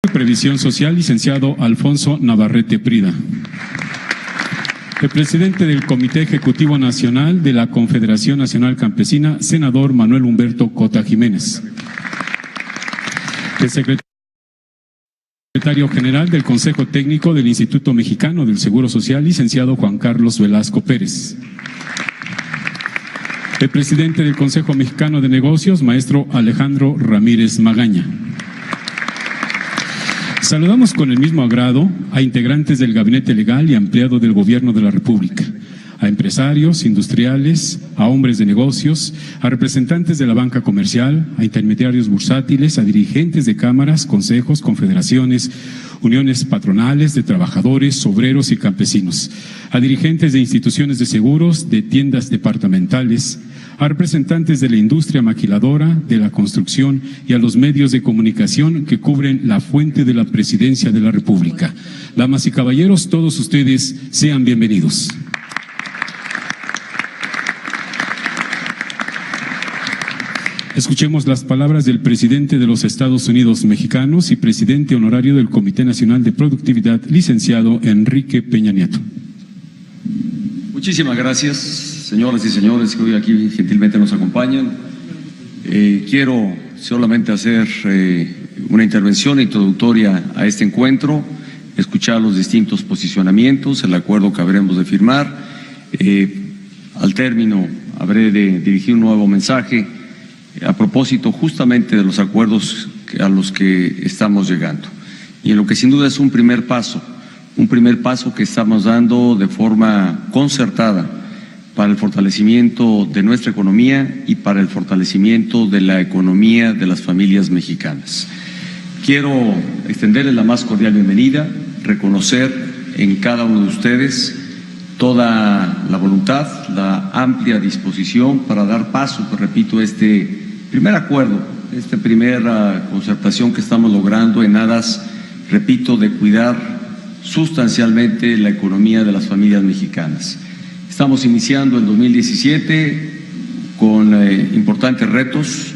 Previsión Social, licenciado Alfonso Navarrete Prida. El presidente del Comité Ejecutivo Nacional de la Confederación Nacional Campesina, senador Manuel Humberto Cota Jiménez. El secretario general del Consejo Técnico del Instituto Mexicano del Seguro Social, licenciado Juan Carlos Velasco Pérez. El presidente del Consejo Mexicano de Negocios, maestro Alejandro Ramírez Magaña. Saludamos con el mismo agrado a integrantes del Gabinete Legal y Ampliado del Gobierno de la República, a empresarios, industriales, a hombres de negocios, a representantes de la banca comercial, a intermediarios bursátiles, a dirigentes de cámaras, consejos, confederaciones, uniones patronales de trabajadores, obreros y campesinos, a dirigentes de instituciones de seguros, de tiendas departamentales, a representantes de la industria maquiladora, de la construcción y a los medios de comunicación que cubren la fuente de la Presidencia de la República. Damas y caballeros, todos ustedes sean bienvenidos. Escuchemos las palabras del presidente de los Estados Unidos mexicanos y presidente honorario del Comité Nacional de Productividad, licenciado Enrique Peña Nieto. Muchísimas gracias, señoras y señores que hoy aquí gentilmente nos acompañan. Quiero solamente hacer una intervención introductoria a este encuentro, escuchar los distintos posicionamientos, el acuerdo que habremos de firmar. Al término habré de dirigir un nuevo mensaje a propósito justamente de los acuerdos a los que estamos llegando. Y en lo que sin duda es un primer paso que estamos dando de forma concertada para el fortalecimiento de nuestra economía y para el fortalecimiento de la economía de las familias mexicanas. Quiero extenderles la más cordial bienvenida, reconocer en cada uno de ustedes toda la voluntad, la amplia disposición para dar paso, pues repito, este primer acuerdo, esta primera concertación que estamos logrando en aras, repito, de cuidar sustancialmente la economía de las familias mexicanas. Estamos iniciando el 2017 con importantes retos,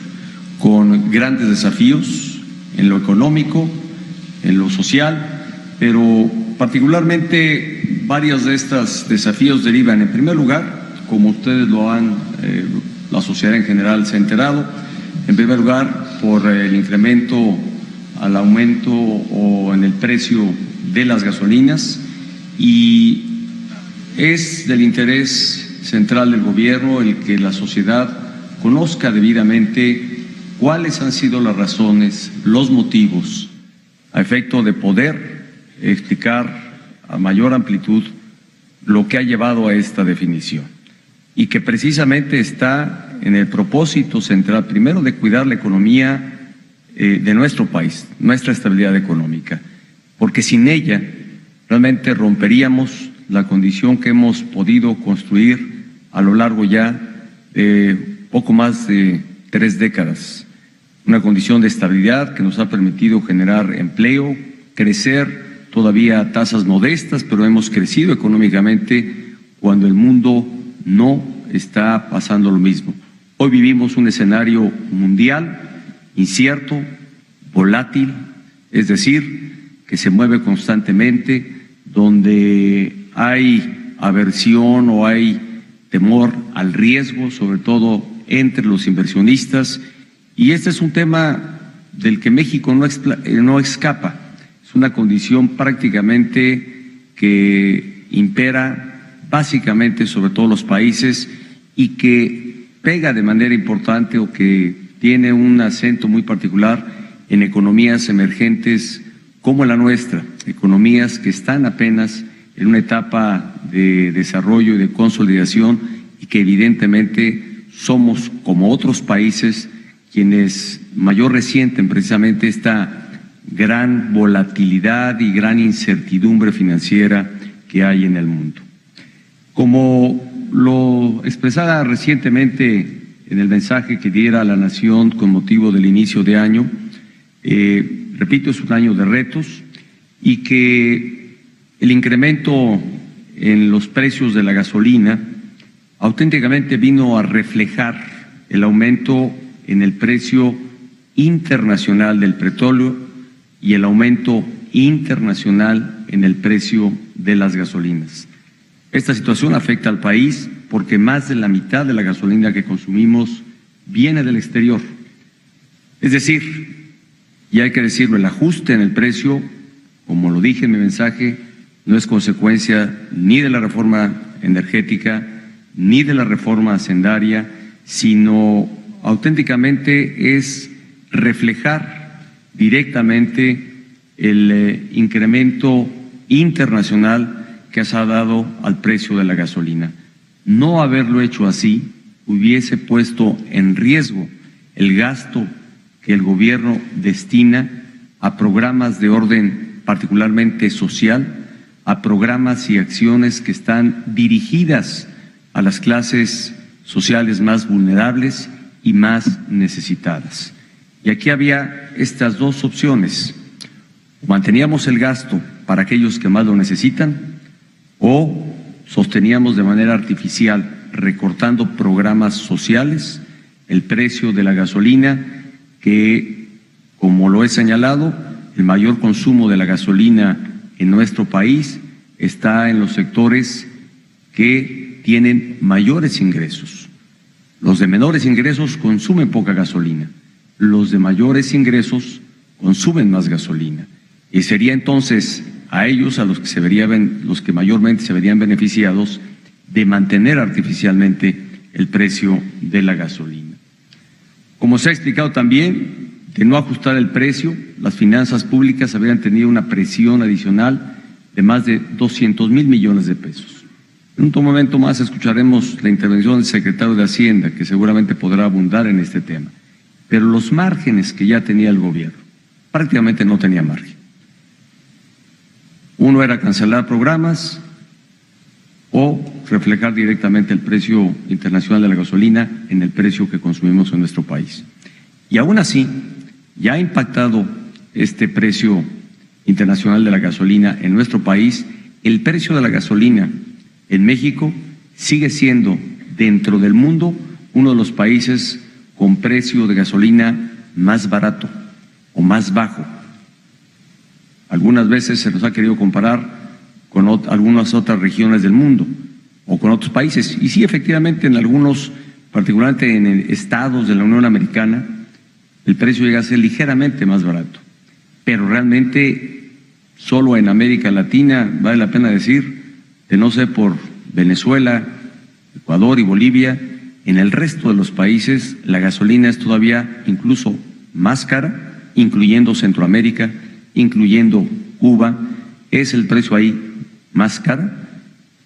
con grandes desafíos en lo económico, en lo social, pero particularmente varios de estos desafíos derivan, en primer lugar, como ustedes lo han, la sociedad en general se ha enterado, en primer lugar por el incremento al aumento o en el precio de las gasolinas, y es del interés central del gobierno el que la sociedad conozca debidamente cuáles han sido las razones, los motivos, a efecto de poder explicar a mayor amplitud lo que ha llevado a esta definición, y que precisamente está en el propósito central, primero, de cuidar la economía de nuestro país, nuestra estabilidad económica, porque sin ella realmente romperíamos la condición que hemos podido construir a lo largo ya de poco más de 3 décadas, una condición de estabilidad que nos ha permitido generar empleo, crecer todavía a tasas modestas, pero hemos crecido económicamente cuando el mundo no está pasando lo mismo. Hoy vivimos un escenario mundial incierto, volátil, es decir, que se mueve constantemente, donde hay aversión o hay temor al riesgo, sobre todo entre los inversionistas, y este es un tema del que México no escapa. Es una condición prácticamente que impera básicamente sobre todos los países y que pega de manera importante o que tiene un acento muy particular en economías emergentes como la nuestra, economías que están apenas en una etapa de desarrollo y de consolidación, y que evidentemente somos, como otros países, quienes mayor resienten precisamente esta gran volatilidad y gran incertidumbre financiera que hay en el mundo. Como lo expresaba recientemente en el mensaje que diera a la nación con motivo del inicio de año, repito, es un año de retos, y que el incremento en los precios de la gasolina auténticamente vino a reflejar el aumento en el precio internacional del petróleo, y el aumento internacional en el precio de las gasolinas. Esta situación afecta al país porque más de la mitad de la gasolina que consumimos viene del exterior. Es decir, y hay que decirlo, el ajuste en el precio, como lo dije en mi mensaje, no es consecuencia ni de la reforma energética ni de la reforma hacendaria, sino auténticamente es reflejar directamente el incremento internacional que se ha dado al precio de la gasolina. No haberlo hecho así hubiese puesto en riesgo el gasto que el gobierno destina a programas de orden particularmente social, a programas y acciones que están dirigidas a las clases sociales más vulnerables y más necesitadas. Y aquí había estas dos opciones: o manteníamos el gasto para aquellos que más lo necesitan, o sosteníamos de manera artificial, recortando programas sociales, el precio de la gasolina, que, como lo he señalado, el mayor consumo de la gasolina en nuestro país está en los sectores que tienen mayores ingresos. Los de menores ingresos consumen poca gasolina, los de mayores ingresos consumen más gasolina. Y sería entonces a ellos a los que mayormente se verían beneficiados de mantener artificialmente el precio de la gasolina. Como se ha explicado también, de no ajustar el precio, las finanzas públicas habrían tenido una presión adicional de más de 200,000 millones de pesos. En un momento más escucharemos la intervención del secretario de Hacienda, que seguramente podrá abundar en este tema. Pero los márgenes que ya tenía el gobierno, prácticamente no tenía margen. Uno era cancelar programas o reflejar directamente el precio internacional de la gasolina en el precio que consumimos en nuestro país. Y aún así, ya ha impactado este precio internacional de la gasolina en nuestro país. El precio de la gasolina en México sigue siendo, dentro del mundo, uno de los países con precio de gasolina más barato o más bajo. Algunas veces se nos ha querido comparar con algunas otras regiones del mundo o con otros países. Y sí, efectivamente, en algunos, particularmente en estados de la Unión Americana, el precio llega a ser ligeramente más barato. Pero realmente, solo en América Latina, vale la pena decir, de no ser por Venezuela, Ecuador y Bolivia, en el resto de los países la gasolina es todavía incluso más cara, incluyendo Centroamérica, incluyendo Cuba, es el precio ahí más caro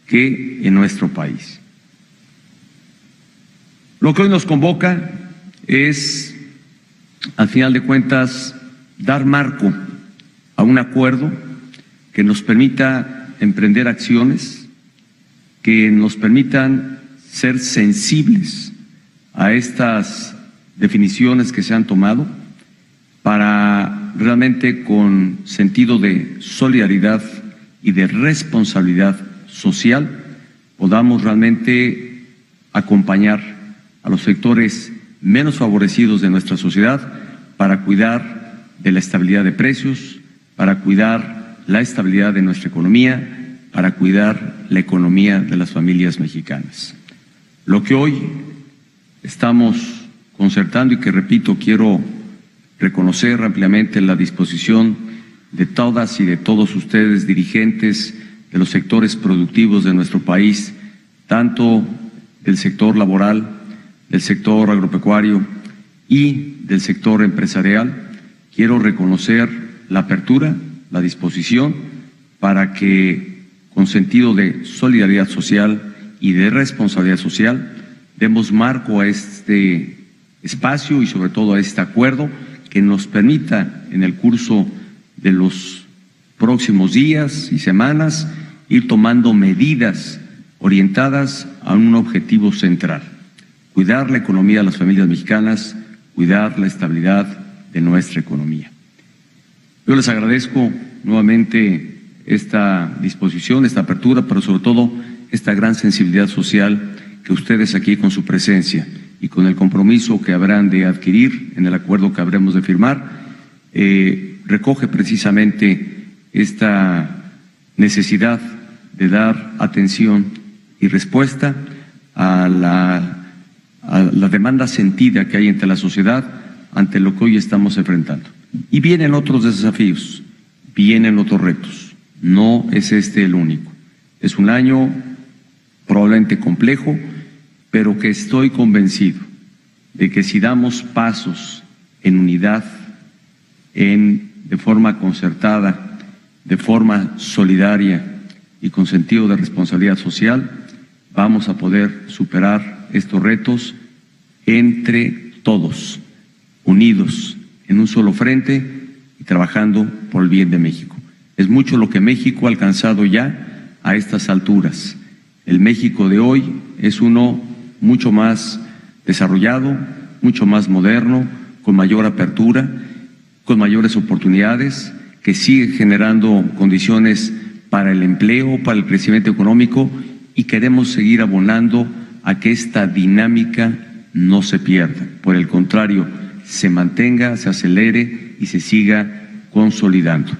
que en nuestro país. Lo que hoy nos convoca es, al final de cuentas, dar marco a un acuerdo que nos permita emprender acciones, que nos permitan ser sensibles a estas definiciones que se han tomado, para realmente, con sentido de solidaridad y de responsabilidad social, podamos realmente acompañar a los sectores menos favorecidos de nuestra sociedad para cuidar de la estabilidad de precios, para cuidar la estabilidad de nuestra economía, para cuidar la economía de las familias mexicanas. Lo que hoy estamos concertando, y que, repito, quiero reconocer ampliamente la disposición de todas y de todos ustedes, dirigentes de los sectores productivos de nuestro país, tanto del sector laboral, del sector agropecuario y del sector empresarial. Quiero reconocer la apertura, la disposición para que, con sentido de solidaridad social y de responsabilidad social, demos marco a este espacio y sobre todo a este acuerdo que nos permita, en el curso de los próximos días y semanas, ir tomando medidas orientadas a un objetivo central: cuidar la economía de las familias mexicanas, cuidar la estabilidad de nuestra economía. Yo les agradezco nuevamente esta disposición, esta apertura, pero sobre todo esta gran sensibilidad social que ustedes aquí, con su presencia y con el compromiso que habrán de adquirir en el acuerdo que habremos de firmar, recoge precisamente esta necesidad de dar atención y respuesta a la demanda sentida que hay entre la sociedad ante lo que hoy estamos enfrentando. Y vienen otros desafíos, vienen otros retos, no es este el único. Es un año probablemente complejo, pero que estoy convencido de que si damos pasos en unidad, de forma concertada, de forma solidaria y con sentido de responsabilidad social, vamos a poder superar estos retos entre todos, unidos en un solo frente y trabajando por el bien de México. Es mucho lo que México ha alcanzado ya a estas alturas. El México de hoy es uno mucho más desarrollado, mucho más moderno, con mayor apertura, con mayores oportunidades, que sigue generando condiciones para el empleo, para el crecimiento económico, y queremos seguir abonando a que esta dinámica no se pierda. Por el contrario, se mantenga, se acelere y se siga consolidando.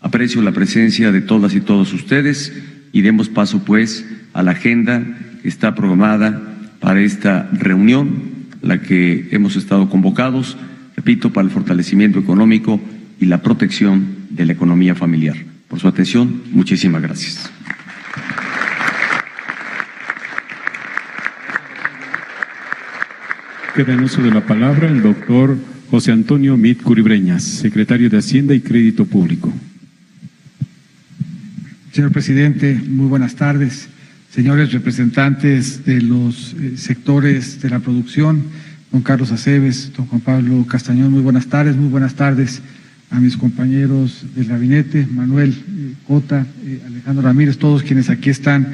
Aprecio la presencia de todas y todos ustedes y demos paso pues a la agenda que está programada para esta reunión, la que hemos estado convocados, repito, para el fortalecimiento económico y la protección de la economía familiar. Por su atención, muchísimas gracias. Queda en uso de la palabra el doctor José Antonio Meade Curibreñas, secretario de Hacienda y Crédito Público. Señor presidente, muy buenas tardes. Señores representantes de los sectores de la producción, don Carlos Aceves, don Juan Pablo Castañón, muy buenas tardes. Muy buenas tardes a mis compañeros del gabinete, Manuel Cota, Alejandro Ramírez, todos quienes aquí están,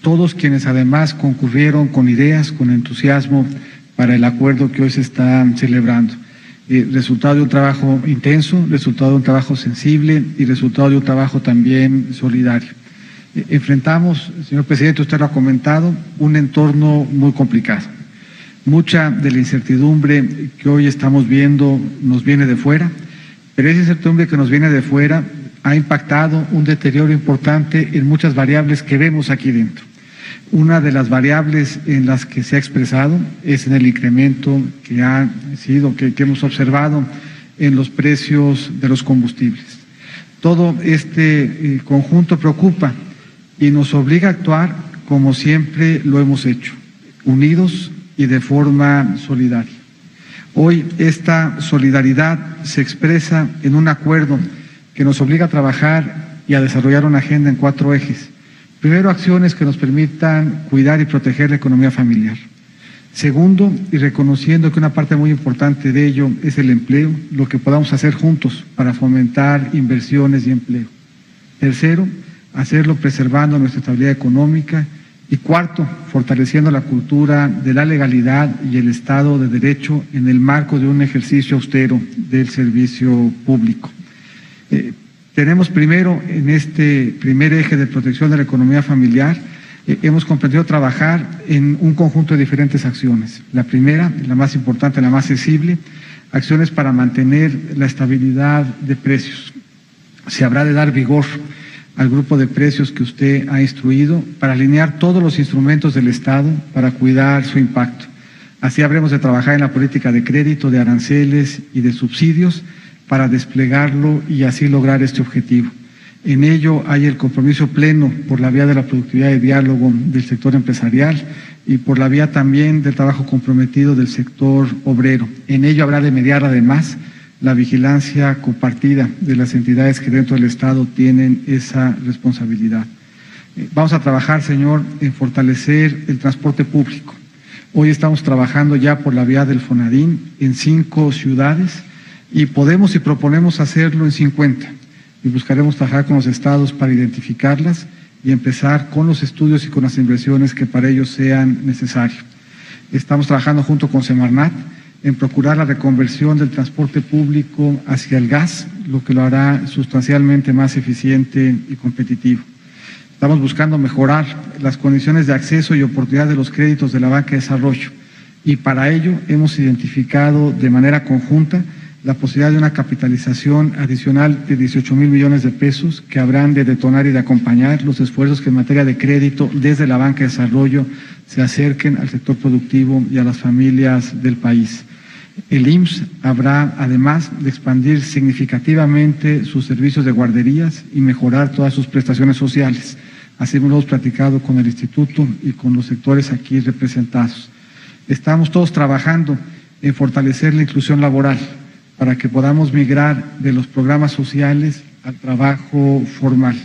todos quienes además concurrieron con ideas, con entusiasmo para el acuerdo que hoy se está celebrando. Resultado de un trabajo intenso, resultado de un trabajo sensible y resultado de un trabajo también solidario. Enfrentamos, señor presidente, usted lo ha comentado, un entorno muy complicado. Mucha de la incertidumbre que hoy estamos viendo nos viene de fuera, pero esa incertidumbre que nos viene de fuera ha impactado un deterioro importante en muchas variables que vemos aquí dentro. Una de las variables en las que se ha expresado es en el incremento que hemos observado en los precios de los combustibles. Todo este conjunto preocupa y nos obliga a actuar como siempre lo hemos hecho, unidos y de forma solidaria. Hoy esta solidaridad se expresa en un acuerdo que nos obliga a trabajar y a desarrollar una agenda en 4 ejes. Primero, acciones que nos permitan cuidar y proteger la economía familiar. Segundo, y reconociendo que una parte muy importante de ello es el empleo, lo que podamos hacer juntos para fomentar inversiones y empleo. Tercero, hacerlo preservando nuestra estabilidad económica. Y cuarto, fortaleciendo la cultura de la legalidad y el Estado de Derecho en el marco de un ejercicio austero del servicio público. Tenemos primero, en este primer eje de protección de la economía familiar, hemos comprendido trabajar en un conjunto de diferentes acciones. La primera, la más importante, la más sensible, acciones para mantener la estabilidad de precios. Se habrá de dar vigor al grupo de precios que usted ha instruido para alinear todos los instrumentos del Estado para cuidar su impacto. Así habremos de trabajar en la política de crédito, de aranceles y de subsidios para desplegarlo y así lograr este objetivo. En ello hay el compromiso pleno por la vía de la productividad y diálogo del sector empresarial y por la vía también del trabajo comprometido del sector obrero. En ello habrá de mediar además la vigilancia compartida de las entidades que dentro del Estado tienen esa responsabilidad. Vamos a trabajar, señor, en fortalecer el transporte público. Hoy estamos trabajando ya por la vía del Fonadín en 5 ciudades y podemos y proponemos hacerlo en 50. Y buscaremos trabajar con los estados para identificarlas y empezar con los estudios y con las inversiones que para ello sean necesarios. Estamos trabajando junto con Semarnat en procurar la reconversión del transporte público hacia el gas, lo que lo hará sustancialmente más eficiente y competitivo. Estamos buscando mejorar las condiciones de acceso y oportunidad de los créditos de la banca de desarrollo y para ello hemos identificado de manera conjunta la posibilidad de una capitalización adicional de 18,000 millones de pesos que habrán de detonar y de acompañar los esfuerzos que en materia de crédito desde la banca de desarrollo se acerquen al sector productivo y a las familias del país. El IMSS habrá, además de expandir significativamente sus servicios de guarderías y mejorar todas sus prestaciones sociales. Así lo hemos platicado con el Instituto y con los sectores aquí representados. Estamos todos trabajando en fortalecer la inclusión laboral para que podamos migrar de los programas sociales al trabajo formal.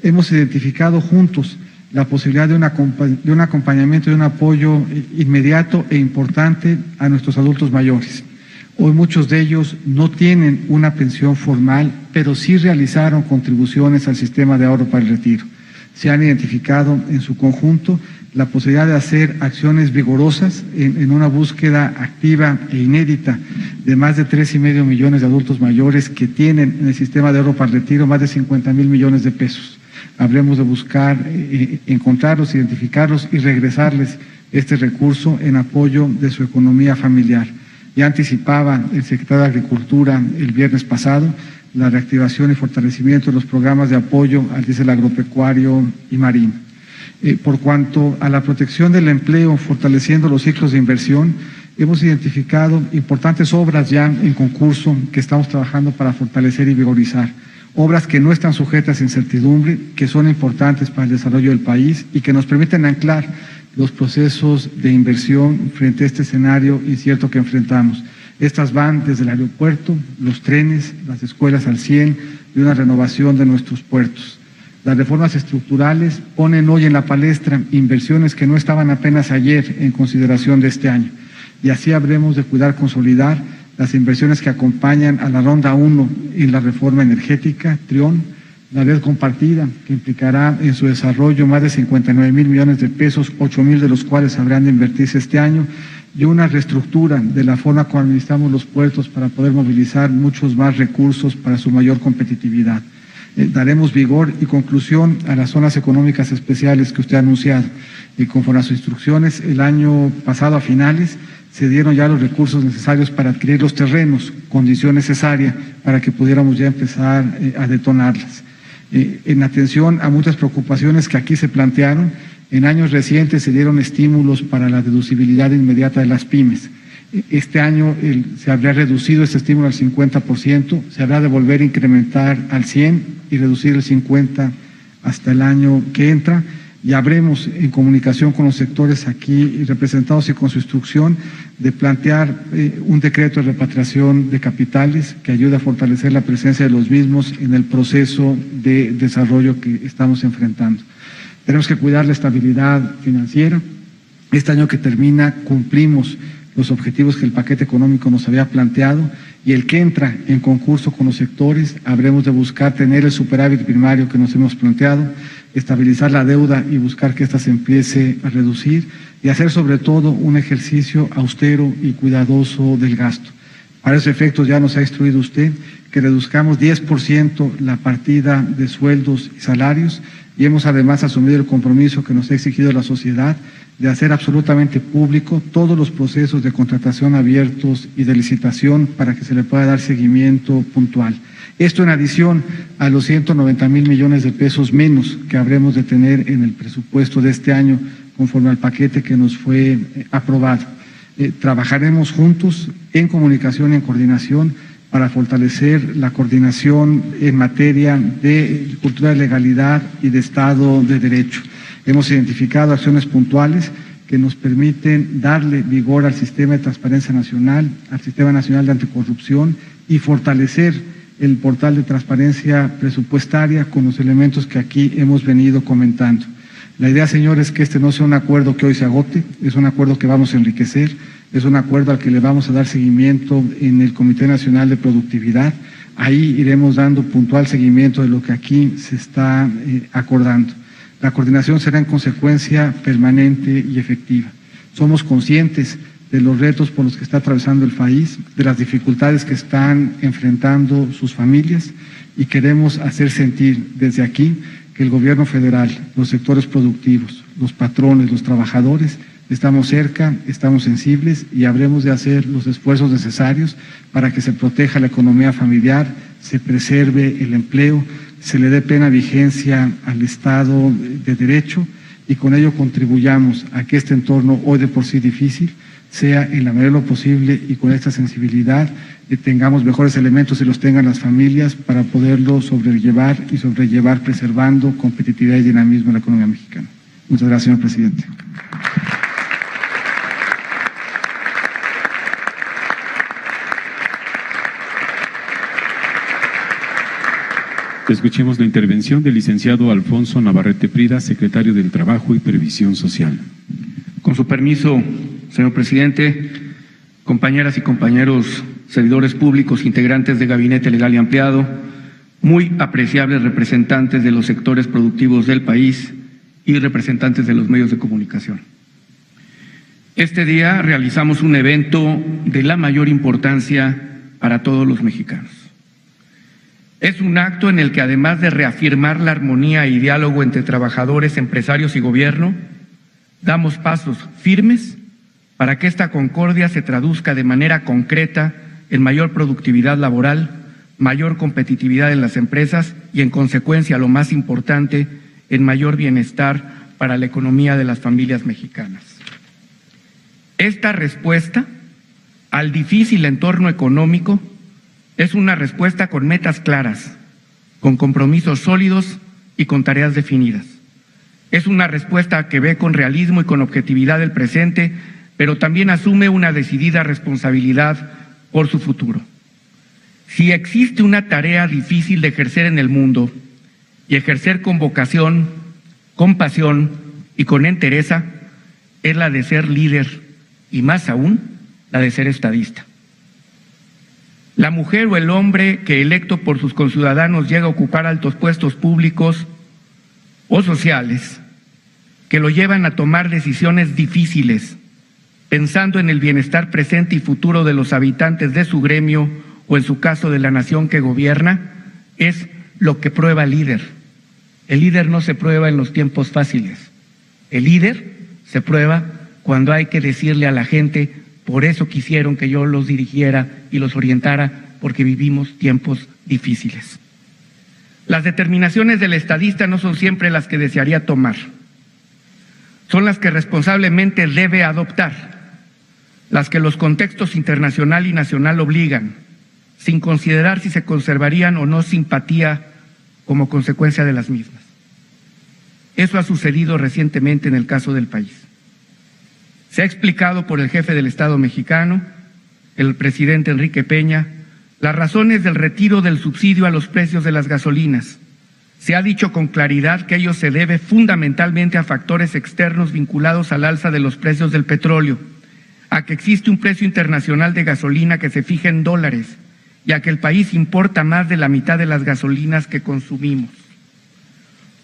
Hemos identificado juntos la posibilidad de un acompañamiento y un apoyo inmediato e importante a nuestros adultos mayores. Hoy muchos de ellos no tienen una pensión formal, pero sí realizaron contribuciones al sistema de ahorro para el retiro. Se han identificado en su conjunto la posibilidad de hacer acciones vigorosas en una búsqueda activa e inédita de más de 3,5 millones de adultos mayores que tienen en el sistema de ahorro para el retiro más de 50,000 millones de pesos. Habremos de buscar encontrarlos, identificarlos y regresarles este recurso en apoyo de su economía familiar. Ya anticipaba el secretario de Agricultura el viernes pasado la reactivación y fortalecimiento de los programas de apoyo al diésel agropecuario y marino. Por cuanto a la protección del empleo, fortaleciendo los ciclos de inversión, hemos identificado importantes obras ya en concurso que estamos trabajando para fortalecer y vigorizar. Obras que no están sujetas a incertidumbre, que son importantes para el desarrollo del país y que nos permiten anclar los procesos de inversión frente a este escenario incierto que enfrentamos. Estas van desde el aeropuerto, los trenes, las escuelas al 100 y una renovación de nuestros puertos. Las reformas estructurales ponen hoy en la palestra inversiones que no estaban apenas ayer en consideración de este año. Y así habremos de cuidar, consolidar las inversiones que acompañan a la ronda 1 en la reforma energética, TRION, la red compartida, que implicará en su desarrollo más de 59,000 millones de pesos, 8,000 de los cuales habrán de invertirse este año, y una reestructura de la forma como administramos los puertos para poder movilizar muchos más recursos para su mayor competitividad. Daremos vigor y conclusión a las zonas económicas especiales que usted ha anunciado. Y conforme a sus instrucciones, el año pasado a finales se dieron ya los recursos necesarios para adquirir los terrenos, condición necesaria para que pudiéramos ya empezar a detonarlas. En atención a muchas preocupaciones que aquí se plantearon, en años recientes se dieron estímulos para la deducibilidad inmediata de las pymes. Este año se habría reducido este estímulo al 50%, se habrá de volver a incrementar al 100% y reducir el 50% hasta el año que entra. Y habremos, en comunicación con los sectores aquí representados y con su instrucción, de plantear un decreto de repatriación de capitales que ayude a fortalecer la presencia de los mismos en el proceso de desarrollo que estamos enfrentando. Tenemos que cuidar la estabilidad financiera. Este año que termina cumplimos los objetivos que el paquete económico nos había planteado y el que entra en concurso con los sectores habremos de buscar tener el superávit primario que nos hemos planteado, estabilizar la deuda y buscar que ésta se empiece a reducir y hacer sobre todo un ejercicio austero y cuidadoso del gasto. Para esos efectos ya nos ha instruido usted que reduzcamos 10% la partida de sueldos y salarios y hemos además asumido el compromiso que nos ha exigido la sociedad de hacer absolutamente público todos los procesos de contratación abiertos y de licitación para que se le pueda dar seguimiento puntual. Esto en adición a los 190,000 millones de pesos menos que habremos de tener en el presupuesto de este año conforme al paquete que nos fue aprobado. Trabajaremos juntos en comunicación y en coordinación para fortalecer la coordinación en materia de cultura de legalidad y de Estado de Derecho. Hemos identificado acciones puntuales que nos permiten darle vigor al sistema de transparencia nacional, al sistema nacional de anticorrupción y fortalecer el portal de transparencia presupuestaria con los elementos que aquí hemos venido comentando. La idea, señores, es que este no sea un acuerdo que hoy se agote, es un acuerdo que vamos a enriquecer, es un acuerdo al que le vamos a dar seguimiento en el Comité Nacional de Productividad. Ahí iremos dando puntual seguimiento de lo que aquí se está acordando. La coordinación será en consecuencia permanente y efectiva. Somos conscientes de los retos por los que está atravesando el país, de las dificultades que están enfrentando sus familias y queremos hacer sentir desde aquí que el gobierno federal, los sectores productivos, los patrones, los trabajadores, Estamos cerca, estamos sensibles y habremos de hacer los esfuerzos necesarios para que se proteja la economía familiar, se preserve el empleo, se le dé plena vigencia al Estado de Derecho y con ello contribuyamos a que este entorno, hoy de por sí difícil, sea en la medida de lo posible y con esta sensibilidad tengamos mejores elementos y los tengan las familias para poderlo sobrellevar preservando competitividad y dinamismo en la economía mexicana. Muchas gracias, señor presidente. Escuchemos la intervención del licenciado Alfonso Navarrete Prida, secretario del Trabajo y Previsión Social. Con su permiso, señor presidente, compañeras y compañeros servidores públicos, integrantes de Gabinete Legal y Ampliado, muy apreciables representantes de los sectores productivos del país y representantes de los medios de comunicación. Este día realizamos un evento de la mayor importancia para todos los mexicanos. Es un acto en el que, además de reafirmar la armonía y diálogo entre trabajadores, empresarios y gobierno, damos pasos firmes para que esta concordia se traduzca de manera concreta en mayor productividad laboral, mayor competitividad en las empresas y, en consecuencia, lo más importante, en mayor bienestar para la economía de las familias mexicanas. Esta respuesta al difícil entorno económico es una respuesta con metas claras, con compromisos sólidos y con tareas definidas. Es una respuesta que ve con realismo y con objetividad el presente, pero también asume una decidida responsabilidad por su futuro. Si existe una tarea difícil de ejercer en el mundo, y ejercer con vocación, con pasión y con entereza, es la de ser líder, y más aún, la de ser estadista. La mujer o el hombre que, electo por sus conciudadanos, llega a ocupar altos puestos públicos o sociales que lo llevan a tomar decisiones difíciles, pensando en el bienestar presente y futuro de los habitantes de su gremio o, en su caso, de la nación que gobierna, es lo que prueba el líder. El líder no se prueba en los tiempos fáciles. El líder se prueba cuando hay que decirle a la gente: por eso quisieron que yo los dirigiera y los orientara, porque vivimos tiempos difíciles. Las determinaciones del estadista no son siempre las que desearía tomar. Son las que responsablemente debe adoptar, las que los contextos internacional y nacional obligan, sin considerar si se conservarían o no simpatía como consecuencia de las mismas. Eso ha sucedido recientemente en el caso del país. Se ha explicado por el jefe del Estado mexicano, el presidente Enrique Peña, las razones del retiro del subsidio a los precios de las gasolinas. Se ha dicho con claridad que ello se debe fundamentalmente a factores externos vinculados al alza de los precios del petróleo, a que existe un precio internacional de gasolina que se fija en dólares y a que el país importa más de la mitad de las gasolinas que consumimos.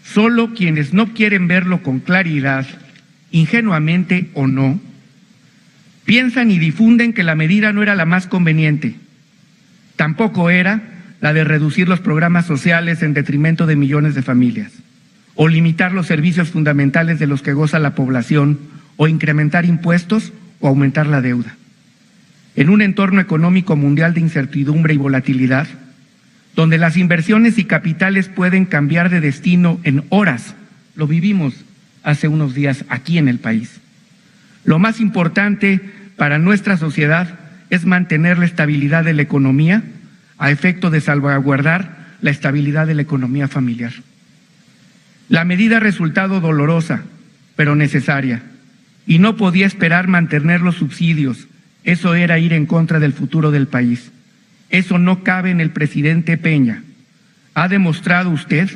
Solo quienes no quieren verlo con claridad, ingenuamente o no, piensan y difunden que la medida no era la más conveniente. Tampoco era la de reducir los programas sociales en detrimento de millones de familias, o limitar los servicios fundamentales de los que goza la población, o incrementar impuestos o aumentar la deuda. En un entorno económico mundial de incertidumbre y volatilidad, donde las inversiones y capitales pueden cambiar de destino en horas, lo vivimos hace unos días aquí en el país. Lo más importante para nuestra sociedad es mantener la estabilidad de la economía a efecto de salvaguardar la estabilidad de la economía familiar. La medida ha resultado dolorosa, pero necesaria, y no podía esperar mantener los subsidios. Eso era ir en contra del futuro del país. Eso no cabe en el presidente Peña. Ha demostrado usted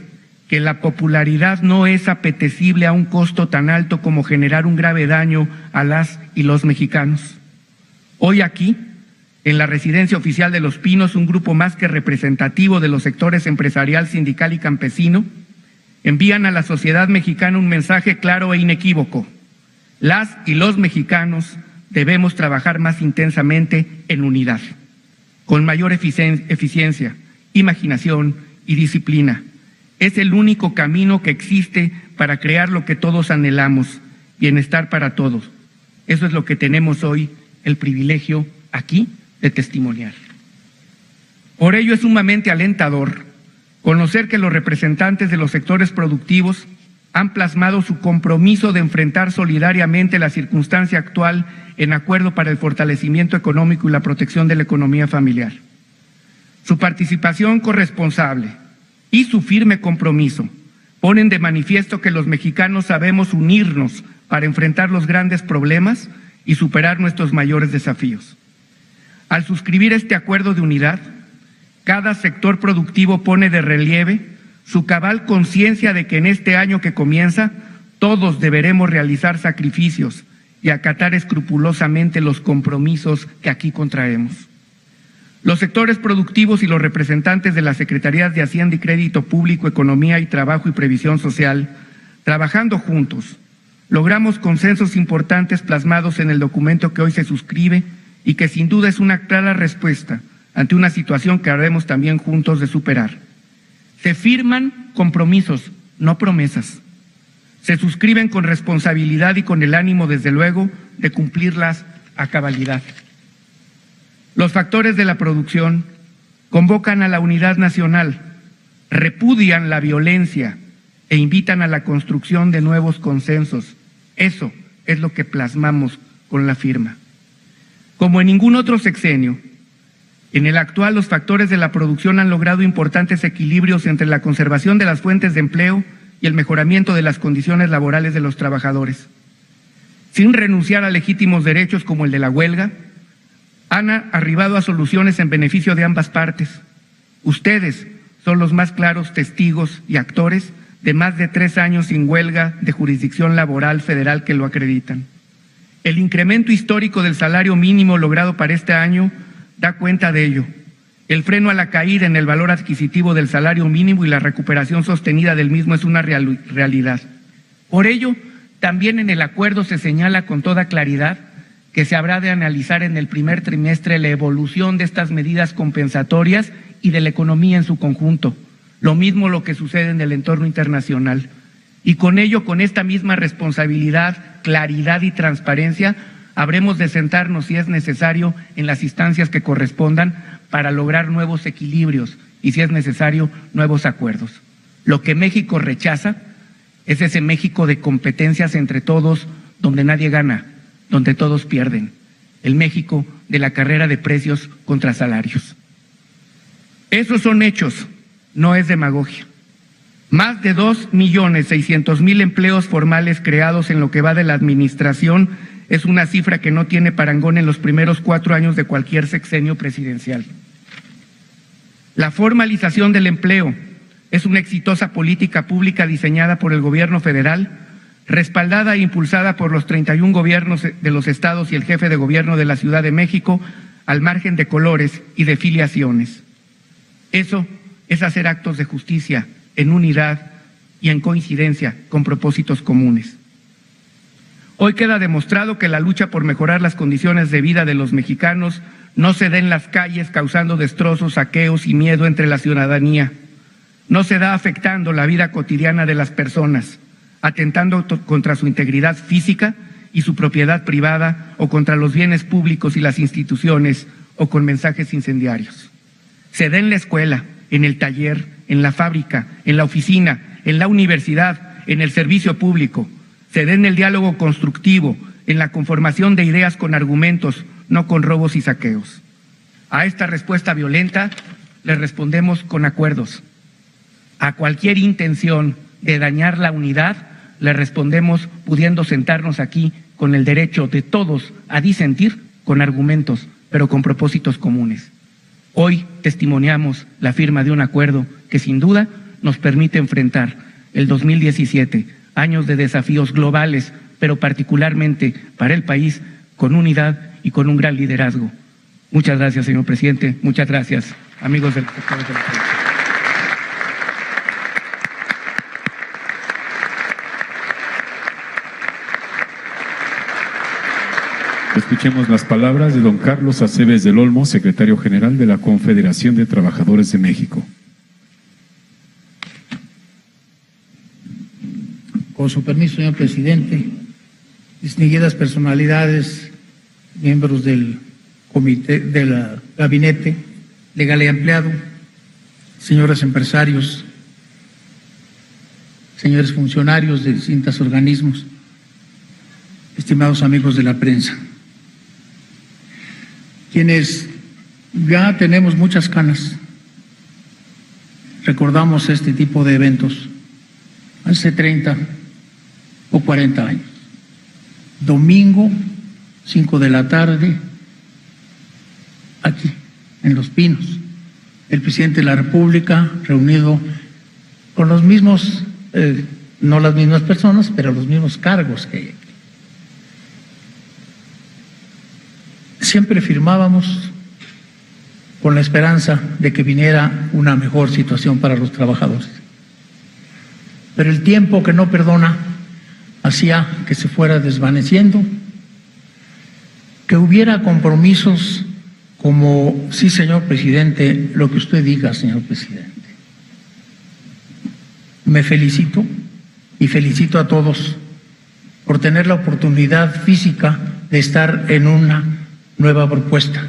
que la popularidad no es apetecible a un costo tan alto como generar un grave daño a las y los mexicanos. Hoy aquí, en la residencia oficial de Los Pinos, un grupo más que representativo de los sectores empresarial, sindical y campesino, envían a la sociedad mexicana un mensaje claro e inequívoco. Las y los mexicanos debemos trabajar más intensamente en unidad, con mayor eficiencia, imaginación y disciplina. Es el único camino que existe para crear lo que todos anhelamos: bienestar para todos, Eso es lo que tenemos hoy el privilegio aquí de testimoniar. Por ello es sumamente alentador conocer que los representantes de los sectores productivos han plasmado su compromiso de enfrentar solidariamente la circunstancia actual en acuerdo para el fortalecimiento económico y la protección de la economía familiar. Su participación corresponsable y su firme compromiso ponen de manifiesto que los mexicanos sabemos unirnos para enfrentar los grandes problemas y superar nuestros mayores desafíos. Al suscribir este acuerdo de unidad, cada sector productivo pone de relieve su cabal conciencia de que en este año que comienza, todos deberemos realizar sacrificios y acatar escrupulosamente los compromisos que aquí contraemos. Los sectores productivos y los representantes de las Secretarías de Hacienda y Crédito Público, Economía y Trabajo y Previsión Social, trabajando juntos, logramos consensos importantes plasmados en el documento que hoy se suscribe y que sin duda es una clara respuesta ante una situación que haremos también juntos de superar. Se firman compromisos, no promesas. Se suscriben con responsabilidad y con el ánimo, desde luego, de cumplirlas a cabalidad. Los factores de la producción convocan a la unidad nacional, repudian la violencia e invitan a la construcción de nuevos consensos. Eso es lo que plasmamos con la firma. Como en ningún otro sexenio, en el actual los factores de la producción han logrado importantes equilibrios entre la conservación de las fuentes de empleo y el mejoramiento de las condiciones laborales de los trabajadores. Sin renunciar a legítimos derechos como el de la huelga, han arribado a soluciones en beneficio de ambas partes. Ustedes son los más claros testigos y actores de más de 3 años sin huelga de jurisdicción laboral federal que lo acreditan. El incremento histórico del salario mínimo logrado para este año da cuenta de ello. El freno a la caída en el valor adquisitivo del salario mínimo y la recuperación sostenida del mismo es una realidad. Por ello, también en el acuerdo se señala con toda claridad que se habrá de analizar en el primer trimestre la evolución de estas medidas compensatorias y de la economía en su conjunto, lo mismo lo que sucede en el entorno internacional. Y con ello, con esta misma responsabilidad, claridad y transparencia, habremos de sentarnos, si es necesario, en las instancias que correspondan para lograr nuevos equilibrios y, si es necesario, nuevos acuerdos. Lo que México rechaza es ese México de competencias entre todos, donde nadie gana, donde todos pierden. El México de la carrera de precios contra salarios. Esos son hechos, no es demagogia. Más de 2.600.000 empleos formales creados en lo que va de la administración es una cifra que no tiene parangón en los primeros 4 años de cualquier sexenio presidencial. La formalización del empleo es una exitosa política pública diseñada por el gobierno federal, respaldada e impulsada por los 31 gobiernos de los estados y el jefe de gobierno de la Ciudad de México, al margen de colores y de filiaciones. Eso es hacer actos de justicia en unidad y en coincidencia con propósitos comunes. Hoy queda demostrado que la lucha por mejorar las condiciones de vida de los mexicanos no se da en las calles causando destrozos, saqueos y miedo entre la ciudadanía. No se da afectando la vida cotidiana de las personas, atentando contra su integridad física y su propiedad privada o contra los bienes públicos y las instituciones o con mensajes incendiarios. Se da en la escuela, en el taller, en la fábrica, en la oficina, en la universidad, en el servicio público. Se da en el diálogo constructivo, en la conformación de ideas con argumentos, no con robos y saqueos. A esta respuesta violenta le respondemos con acuerdos. A cualquier intención de dañar la unidad, le respondemos pudiendo sentarnos aquí con el derecho de todos a disentir con argumentos, pero con propósitos comunes. Hoy testimoniamos la firma de un acuerdo que sin duda nos permite enfrentar el 2017, años de desafíos globales, pero particularmente para el país, con unidad y con un gran liderazgo. Muchas gracias, señor presidente. Muchas gracias, amigos del sector de la prensa. Escuchemos las palabras de don Carlos Aceves del Olmo, secretario general de la Confederación de Trabajadores de México. Con su permiso, señor presidente, distinguidas personalidades, miembros del comité, del gabinete legal y ampliado, señores empresarios, señores funcionarios de distintos organismos, estimados amigos de la prensa, quienes ya tenemos muchas canas, recordamos este tipo de eventos hace 30 o 40 años. Domingo, 5 de la tarde, aquí, en Los Pinos, el presidente de la República reunido con los mismos, no las mismas personas, pero los mismos cargos que hay aquí. Siempre firmábamos con la esperanza de que viniera una mejor situación para los trabajadores. Pero el tiempo que no perdona hacía que se fuera desvaneciendo, que hubiera compromisos como, sí, señor presidente, lo que usted diga, señor presidente. Me felicito y felicito a todos por tener la oportunidad física de estar en una nueva propuesta,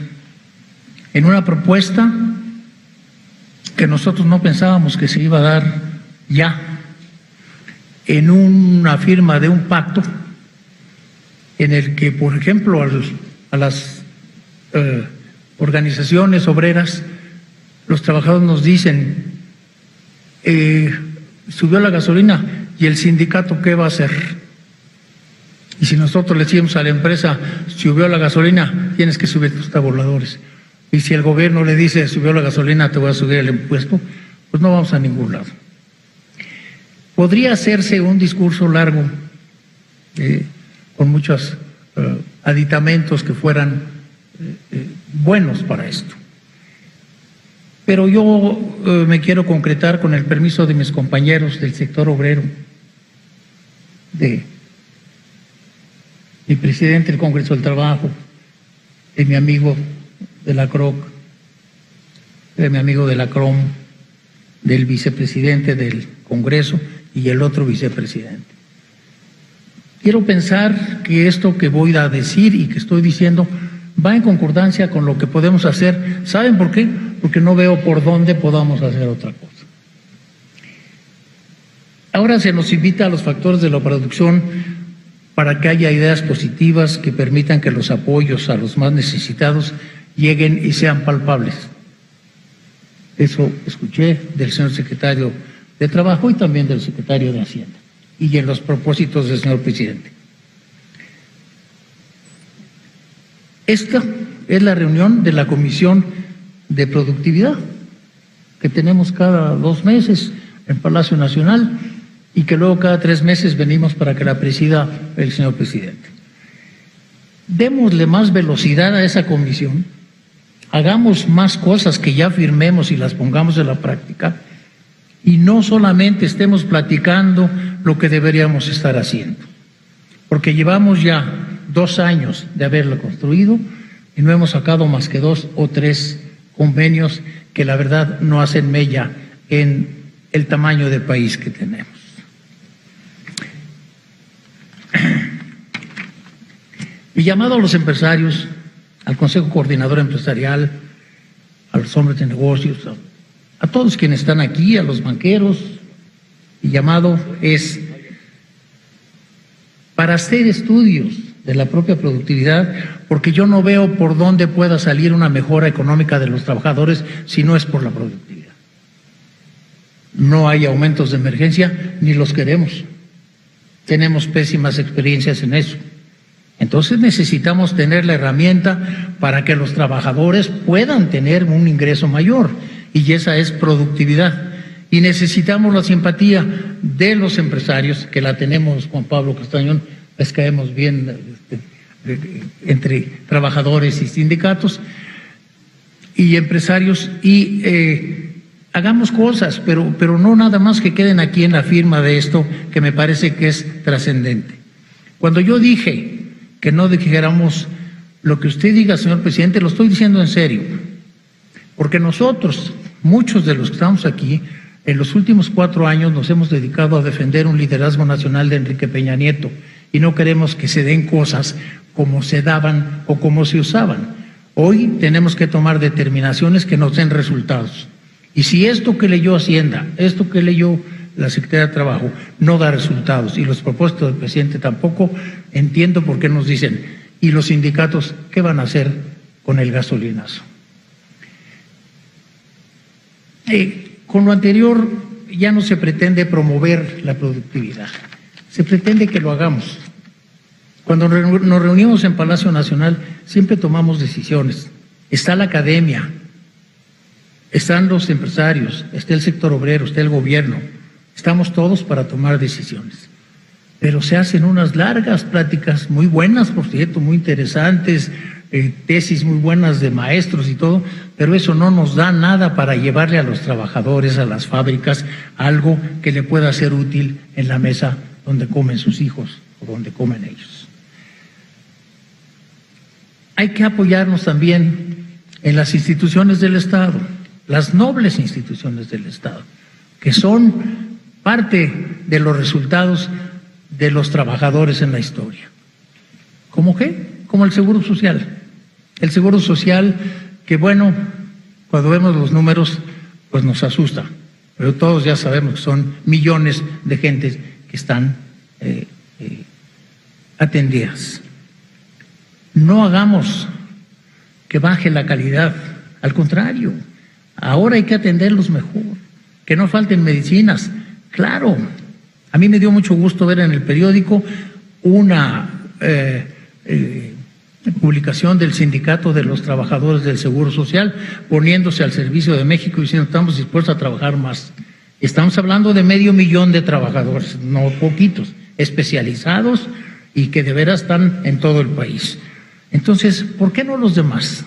en una propuesta que nosotros no pensábamos que se iba a dar ya, en una firma de un pacto en el que, por ejemplo, a las organizaciones obreras, los trabajadores nos dicen, subió la gasolina, ¿y el sindicato qué va a hacer? Y si nosotros le decimos a la empresa, subió la gasolina, tienes que subir tus tabuladores. Y si el gobierno le dice, subió la gasolina, te voy a subir el impuesto, pues no vamos a ningún lado. Podría hacerse un discurso largo, con muchos aditamentos que fueran buenos para esto. Pero yo me quiero concretar, con el permiso de mis compañeros del sector obrero, de mi presidente del Congreso del Trabajo, de mi amigo de la CROC, de mi amigo de la CROM, del vicepresidente del Congreso y el otro vicepresidente. Quiero pensar que esto que voy a decir y que estoy diciendo va en concordancia con lo que podemos hacer. ¿Saben por qué? Porque no veo por dónde podamos hacer otra cosa. Ahora se nos invita a los factores de la producción para que haya ideas positivas que permitan que los apoyos a los más necesitados lleguen y sean palpables. Eso escuché del señor secretario de Trabajo y también del secretario de Hacienda, y en los propósitos del señor presidente. Esta es la reunión de la Comisión de Productividad que tenemos cada 2 meses en Palacio Nacional y que luego cada 3 meses venimos para que la presida el señor presidente. Démosle más velocidad a esa comisión, hagamos más cosas que ya firmemos y las pongamos en la práctica, y no solamente estemos platicando lo que deberíamos estar haciendo, porque llevamos ya 2 años de haberlo construido y no hemos sacado más que 2 o 3 convenios que la verdad no hacen mella en el tamaño de país que tenemos. Mi llamado a los empresarios, al Consejo Coordinador Empresarial, a los hombres de negocios, a todos quienes están aquí, a los banqueros, mi llamado es para hacer estudios de la propia productividad, porque yo no veo por dónde pueda salir una mejora económica de los trabajadores si no es por la productividad. No hay aumentos de emergencia, ni los queremos. Tenemos pésimas experiencias en eso. Entonces necesitamos tener la herramienta para que los trabajadores puedan tener un ingreso mayor, y esa es productividad. Y necesitamos la simpatía de los empresarios, que la tenemos, Juan Pablo Castañón, les caemos bien entre trabajadores y sindicatos y empresarios, y hagamos cosas, pero no nada más que queden aquí en la firma de esto, que me parece que es trascendente. Cuando yo dije que no dijéramos lo que usted diga, señor presidente, lo estoy diciendo en serio, porque nosotros, muchos de los que estamos aquí, en los últimos 4 años nos hemos dedicado a defender un liderazgo nacional de Enrique Peña Nieto, y no queremos que se den cosas como se daban o como se usaban. Hoy tenemos que tomar determinaciones que nos den resultados. Y si esto que leyó Hacienda, esto que leyó la Secretaría de Trabajo no da resultados y los propósitos del presidente tampoco, entiendo por qué nos dicen, ¿y los sindicatos qué van a hacer con el gasolinazo? Con lo anterior ya no se pretende promover la productividad, se pretende que lo hagamos. Cuando nos reunimos en Palacio Nacional siempre tomamos decisiones. Está la academia, están los empresarios, está el sector obrero, está el gobierno. Estamos todos para tomar decisiones. Pero se hacen unas largas pláticas, muy buenas, por cierto, muy interesantes, tesis muy buenas de maestros y todo, pero eso no nos da nada para llevarle a los trabajadores, a las fábricas, algo que le pueda ser útil en la mesa donde comen sus hijos o donde comen ellos. Hay que apoyarnos también en las instituciones del Estado, las nobles instituciones del Estado, que son parte de los resultados de los trabajadores en la historia. ¿Cómo qué? Como el Seguro Social. El Seguro Social, que bueno, cuando vemos los números, pues nos asusta, pero todos ya sabemos que son millones de gentes que están atendidas. No hagamos que baje la calidad, al contrario, ahora hay que atenderlos mejor, que no falten medicinas. Claro, a mí me dio mucho gusto ver en el periódico una publicación del Sindicato de los Trabajadores del Seguro Social poniéndose al servicio de México y diciendo estamos dispuestos a trabajar más. Estamos hablando de 500,000 de trabajadores, no poquitos, especializados y que de veras están en todo el país. Entonces, ¿por qué no los demás?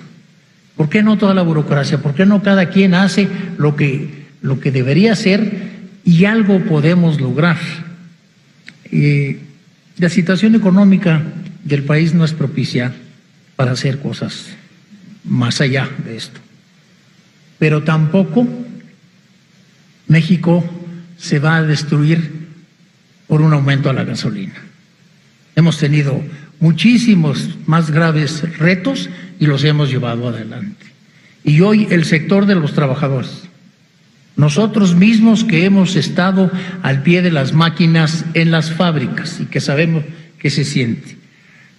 ¿Por qué no toda la burocracia? ¿Por qué no cada quien hace lo que debería hacer y algo podemos lograr? La situación económica del país no es propicia para hacer cosas más allá de esto. Pero tampoco México se va a destruir por un aumento a la gasolina. Hemos tenido muchísimos más graves retos y los hemos llevado adelante. Y hoy el sector de los trabajadores, nosotros mismos que hemos estado al pie de las máquinas en las fábricas y que sabemos qué se siente,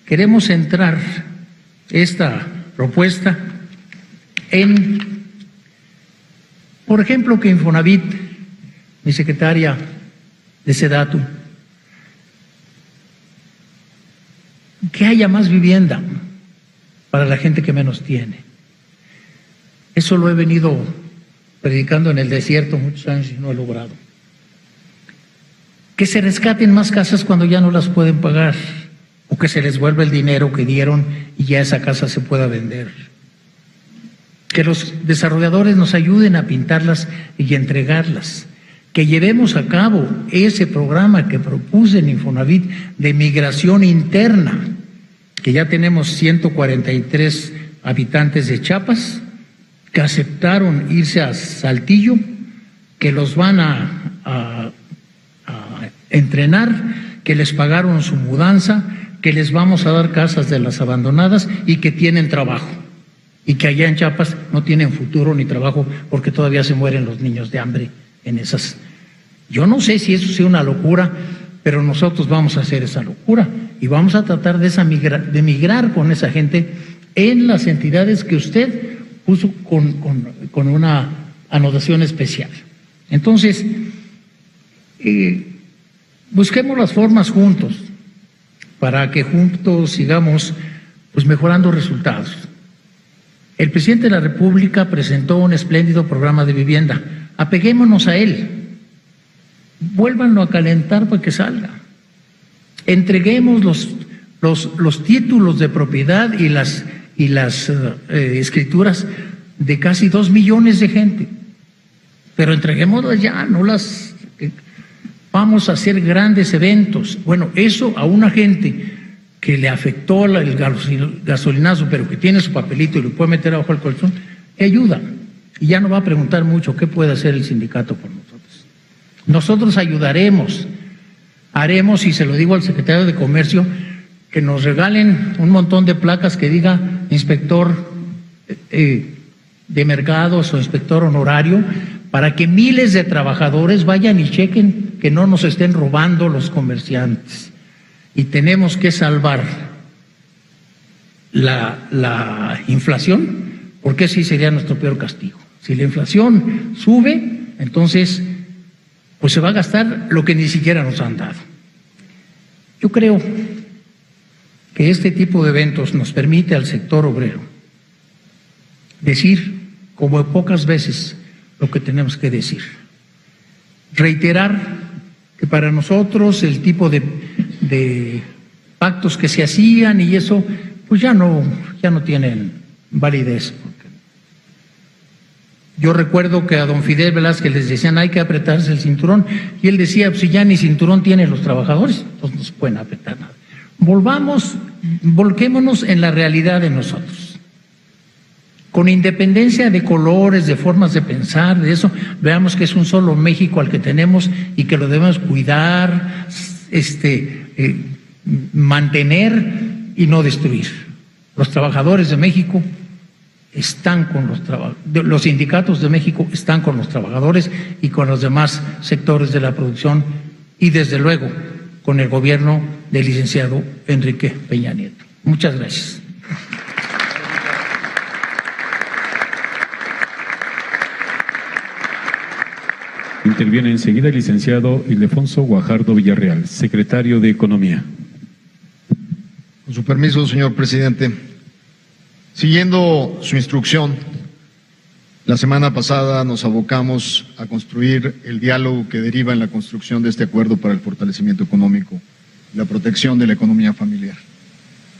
queremos centrar esta propuesta en, por ejemplo, que Infonavit, mi secretaria de SEDATU, que haya más vivienda para la gente que menos tiene. Eso lo he venido predicando en el desierto muchos años y no he logrado. Que se rescaten más casas cuando ya no las pueden pagar, o que se les vuelva el dinero que dieron y ya esa casa se pueda vender. Que los desarrolladores nos ayuden a pintarlas y entregarlas. Que llevemos a cabo ese programa que propuse en Infonavit de migración interna, que ya tenemos 143 habitantes de Chiapas que aceptaron irse a Saltillo, que los van a entrenar, que les pagaron su mudanza, que les vamos a dar casas de las abandonadas y que tienen trabajo. Y que allá en Chiapas no tienen futuro ni trabajo porque todavía se mueren los niños de hambre en esas. Yo no sé si eso sea una locura, pero nosotros vamos a hacer esa locura y vamos a tratar de migrar con esa gente en las entidades que usted puso con una anotación especial. Entonces, busquemos las formas juntos para que juntos sigamos pues mejorando resultados. El presidente de la República presentó un espléndido programa de vivienda. Apeguémonos a él. Vuélvanlo a calentar para que salga. Entreguemos los títulos de propiedad y las escrituras de casi 2 millones de gente. Pero entreguémoslas ya, no las... Vamos a hacer grandes eventos. Bueno, eso a una gente que le afectó el gasolinazo, pero que tiene su papelito y lo puede meter abajo del colchón, le ayuda. Y ya no va a preguntar mucho qué puede hacer el sindicato por nosotros. Nosotros ayudaremos haremos, y se lo digo al secretario de Comercio, que nos regalen un montón de placas que diga inspector de mercados o inspector honorario, para que miles de trabajadores vayan y chequen que no nos estén robando los comerciantes. Y tenemos que salvar la inflación, porque ese sería nuestro peor castigo. Si la inflación sube, entonces pues se va a gastar lo que ni siquiera nos han dado. Yo creo que este tipo de eventos nos permite al sector obrero decir, como pocas veces, lo que tenemos que decir. Reiterar que para nosotros el tipo de pactos que se hacían y eso, pues ya no tienen validez. Yo recuerdo que a don Fidel Velázquez les decían hay que apretarse el cinturón, y él decía, pues si ya ni cinturón tienen los trabajadores, entonces no se pueden apretar nada. Volquémonos en la realidad de nosotros. Con independencia de colores, de formas de pensar, de eso, veamos que es un solo México al que tenemos y que lo debemos cuidar, mantener y no destruir. Los trabajadores de México están con los sindicatos de México están con los trabajadores y con los demás sectores de la producción, y desde luego con el gobierno del licenciado Enrique Peña Nieto. Muchas gracias. Interviene enseguida el licenciado Ildefonso Guajardo Villarreal, secretario de Economía. Con su permiso, señor presidente. Siguiendo su instrucción, la semana pasada nos abocamos a construir el diálogo que deriva en la construcción de este acuerdo para el fortalecimiento económico y la protección de la economía familiar.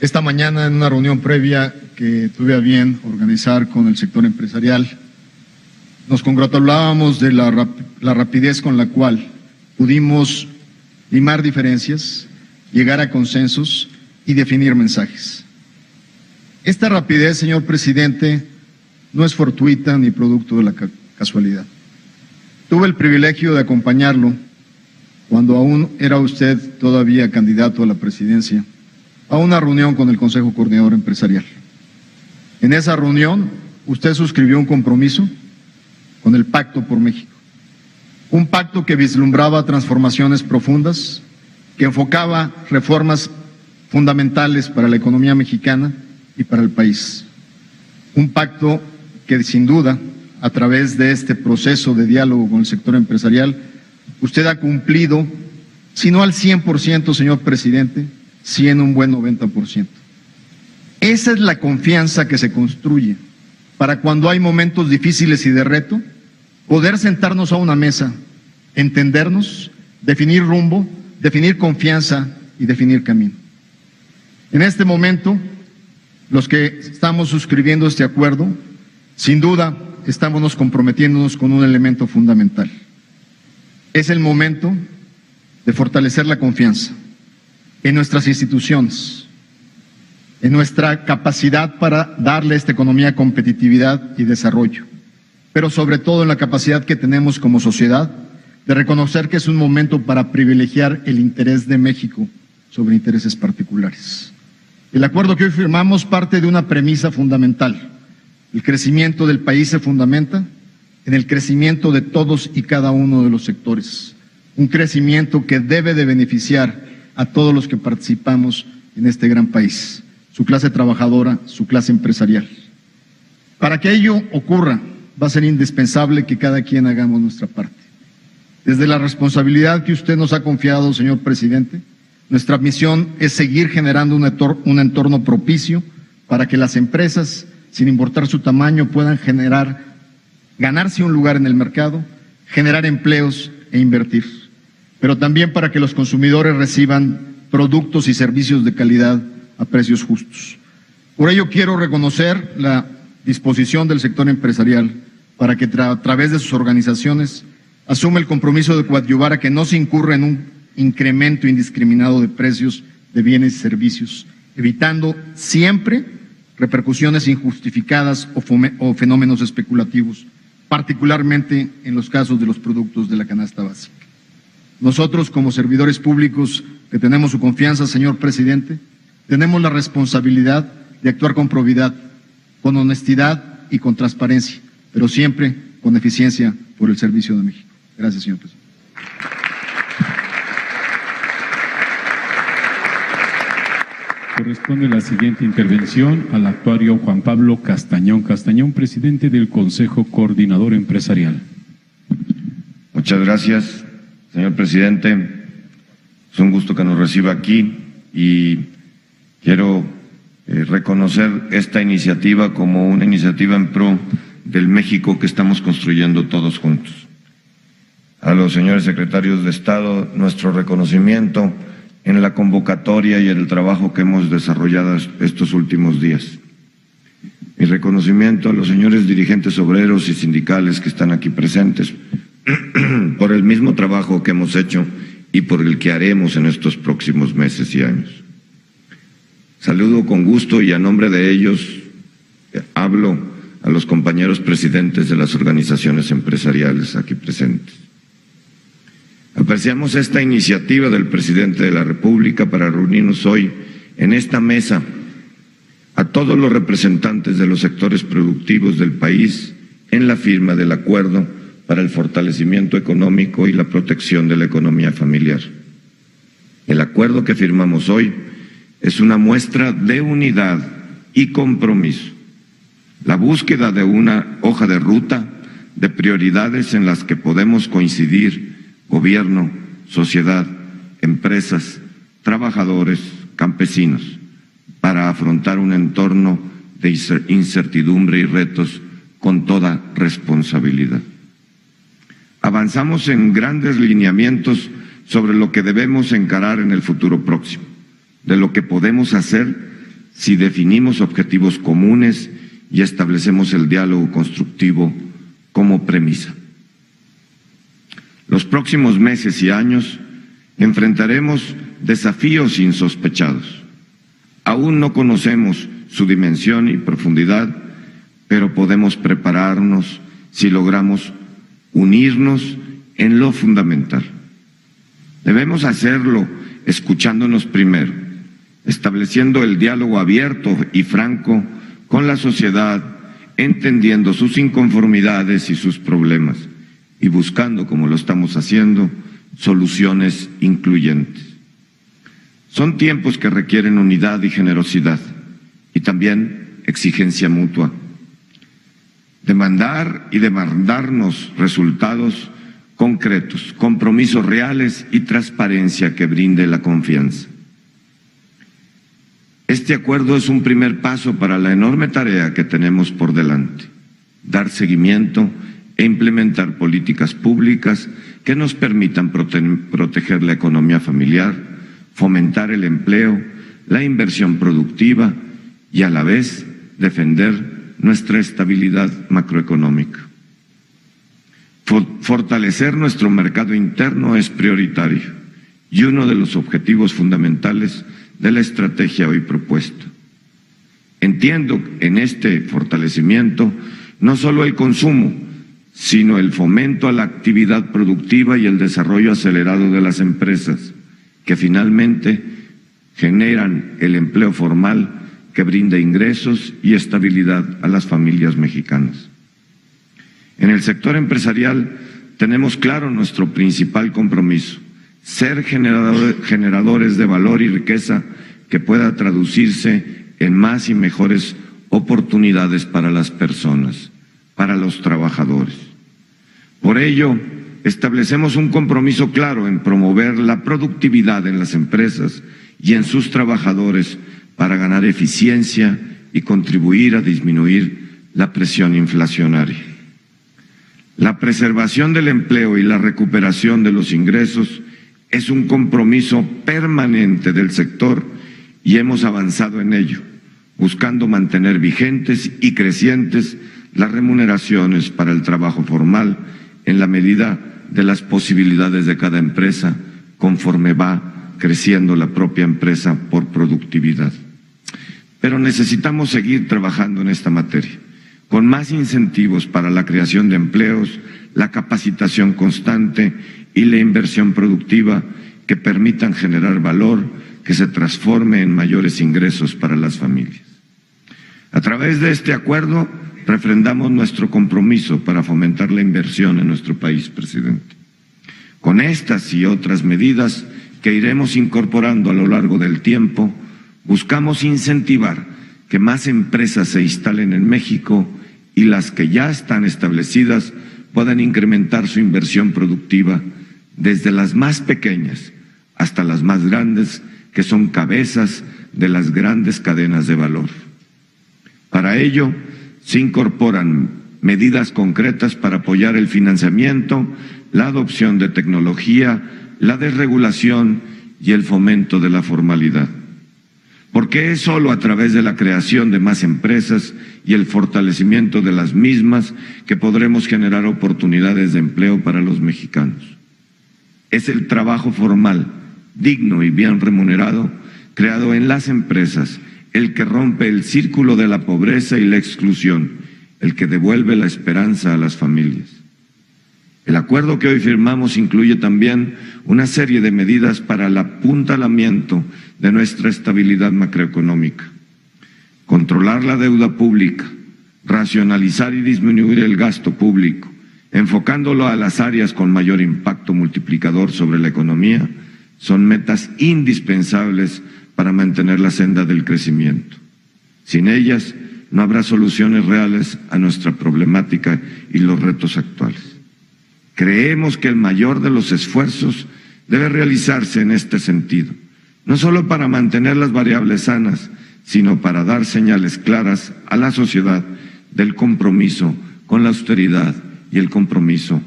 Esta mañana, en una reunión previa que tuve a bien organizar con el sector empresarial, nos congratulábamos de la rapidez con la cual pudimos limar diferencias, llegar a consensos y definir mensajes. Esta rapidez, señor presidente, no es fortuita ni producto de la casualidad. Tuve el privilegio de acompañarlo cuando aún era usted todavía candidato a la presidencia, a una reunión con el Consejo Coordinador Empresarial. En esa reunión, usted suscribió un compromiso con el Pacto por México, un pacto que vislumbraba transformaciones profundas, que enfocaba reformas fundamentales para la economía mexicana y para el país. Un pacto que sin duda, a través de este proceso de diálogo con el sector empresarial, usted ha cumplido, si no al 100%, señor presidente, sí en un buen 90%. Esa es la confianza que se construye para cuando hay momentos difíciles y de reto, poder sentarnos a una mesa, entendernos, definir rumbo, definir confianza y definir camino. En este momento, los que estamos suscribiendo este acuerdo, sin duda, estamos comprometiéndonos con un elemento fundamental. Es el momento de fortalecer la confianza en nuestras instituciones, en nuestra capacidad para darle a esta economía competitividad y desarrollo, pero sobre todo en la capacidad que tenemos como sociedad de reconocer que es un momento para privilegiar el interés de México sobre intereses particulares. El acuerdo que hoy firmamos parte de una premisa fundamental. El crecimiento del país se fundamenta en el crecimiento de todos y cada uno de los sectores. Un crecimiento que debe de beneficiar a todos los que participamos en este gran país, su clase trabajadora, su clase empresarial. Para que ello ocurra, va a ser indispensable que cada quien hagamos nuestra parte. Desde la responsabilidad que usted nos ha confiado, señor presidente, nuestra misión es seguir generando un entorno propicio para que las empresas, sin importar su tamaño, puedan ganarse un lugar en el mercado, generar empleos e invertir, pero también para que los consumidores reciban productos y servicios de calidad a precios justos. Por ello quiero reconocer la disposición del sector empresarial para que a través de sus organizaciones asuma el compromiso de coadyuvar a que no se incurra en un incremento indiscriminado de precios de bienes y servicios, evitando siempre repercusiones injustificadas o fenómenos especulativos, particularmente en los casos de los productos de la canasta básica. Nosotros, como servidores públicos que tenemos su confianza, señor presidente, tenemos la responsabilidad de actuar con probidad, con honestidad y con transparencia, pero siempre con eficiencia por el servicio de México. Gracias, señor presidente. Corresponde la siguiente intervención al actuario Juan Pablo Castañón Castañón, presidente del Consejo Coordinador Empresarial. Muchas gracias, señor presidente. Es un gusto que nos reciba aquí y quiero reconocer esta iniciativa como una iniciativa en pro del México que estamos construyendo todos juntos. A los señores secretarios de Estado, nuestro reconocimiento en la convocatoria y en el trabajo que hemos desarrollado estos últimos días. Mi reconocimiento a los señores dirigentes obreros y sindicales que están aquí presentes por el mismo trabajo que hemos hecho y por el que haremos en estos próximos meses y años. Saludo con gusto y a nombre de ellos hablo a los compañeros presidentes de las organizaciones empresariales aquí presentes. Apreciamos esta iniciativa del presidente de la República para reunirnos hoy en esta mesa a todos los representantes de los sectores productivos del país en la firma del acuerdo para el fortalecimiento económico y la protección de la economía familiar. El acuerdo que firmamos hoy es una muestra de unidad y compromiso, la búsqueda de una hoja de ruta de prioridades en las que podemos coincidir gobierno, sociedad, empresas, trabajadores, campesinos, para afrontar un entorno de incertidumbre y retos con toda responsabilidad. Avanzamos en grandes lineamientos sobre lo que debemos encarar en el futuro próximo, de lo que podemos hacer si definimos objetivos comunes y establecemos el diálogo constructivo como premisa. Los próximos meses y años enfrentaremos desafíos insospechados. Aún no conocemos su dimensión y profundidad, pero podemos prepararnos si logramos unirnos en lo fundamental. Debemos hacerlo escuchándonos primero, estableciendo el diálogo abierto y franco con la sociedad, entendiendo sus inconformidades y sus problemas, y buscando, como lo estamos haciendo, soluciones incluyentes. Son tiempos que requieren unidad y generosidad, y también exigencia mutua. Demandar y demandarnos resultados concretos, compromisos reales y transparencia que brinde la confianza. Este acuerdo es un primer paso para la enorme tarea que tenemos por delante: dar seguimiento e implementar políticas públicas que nos permitan proteger la economía familiar, fomentar el empleo, la inversión productiva y a la vez defender nuestra estabilidad macroeconómica. Fortalecer nuestro mercado interno es prioritario y uno de los objetivos fundamentales de la estrategia hoy propuesta. Entiendo en este fortalecimiento no solo el consumo, sino el fomento a la actividad productiva y el desarrollo acelerado de las empresas, que finalmente generan el empleo formal que brinda ingresos y estabilidad a las familias mexicanas. En el sector empresarial tenemos claro nuestro principal compromiso: ser generadores de valor y riqueza que pueda traducirse en más y mejores oportunidades para las personas, para los trabajadores. Por ello, establecemos un compromiso claro en promover la productividad en las empresas y en sus trabajadores para ganar eficiencia y contribuir a disminuir la presión inflacionaria. La preservación del empleo y la recuperación de los ingresos es un compromiso permanente del sector y hemos avanzado en ello, buscando mantener vigentes y crecientes las remuneraciones para el trabajo formal en la medida de las posibilidades de cada empresa, conforme va creciendo la propia empresa por productividad. Pero necesitamos seguir trabajando en esta materia, con más incentivos para la creación de empleos, la capacitación constante y la inversión productiva que permitan generar valor que se transforme en mayores ingresos para las familias. A través de este acuerdo, refrendamos nuestro compromiso para fomentar la inversión en nuestro país, presidente. Con estas y otras medidas que iremos incorporando a lo largo del tiempo, buscamos incentivar que más empresas se instalen en México y las que ya están establecidas puedan incrementar su inversión productiva desde las más pequeñas hasta las más grandes, que son cabezas de las grandes cadenas de valor. Para ello, se incorporan medidas concretas para apoyar el financiamiento, la adopción de tecnología, la desregulación y el fomento de la formalidad. Porque es solo a través de la creación de más empresas y el fortalecimiento de las mismas que podremos generar oportunidades de empleo para los mexicanos. Es el trabajo formal, digno y bien remunerado, creado en las empresas, el que rompe el círculo de la pobreza y la exclusión, el que devuelve la esperanza a las familias. El acuerdo que hoy firmamos incluye también una serie de medidas para el apuntalamiento de nuestra estabilidad macroeconómica, controlar la deuda pública, racionalizar y disminuir el gasto público, enfocándolo a las áreas con mayor impacto multiplicador sobre la economía, son metas indispensables para mantener la senda del crecimiento. Sin ellas, no habrá soluciones reales a nuestra problemática y los retos actuales. Creemos que el mayor de los esfuerzos debe realizarse en este sentido, no solo para mantener las variables sanas, sino para dar señales claras a la sociedad del compromiso con la austeridad y el compromiso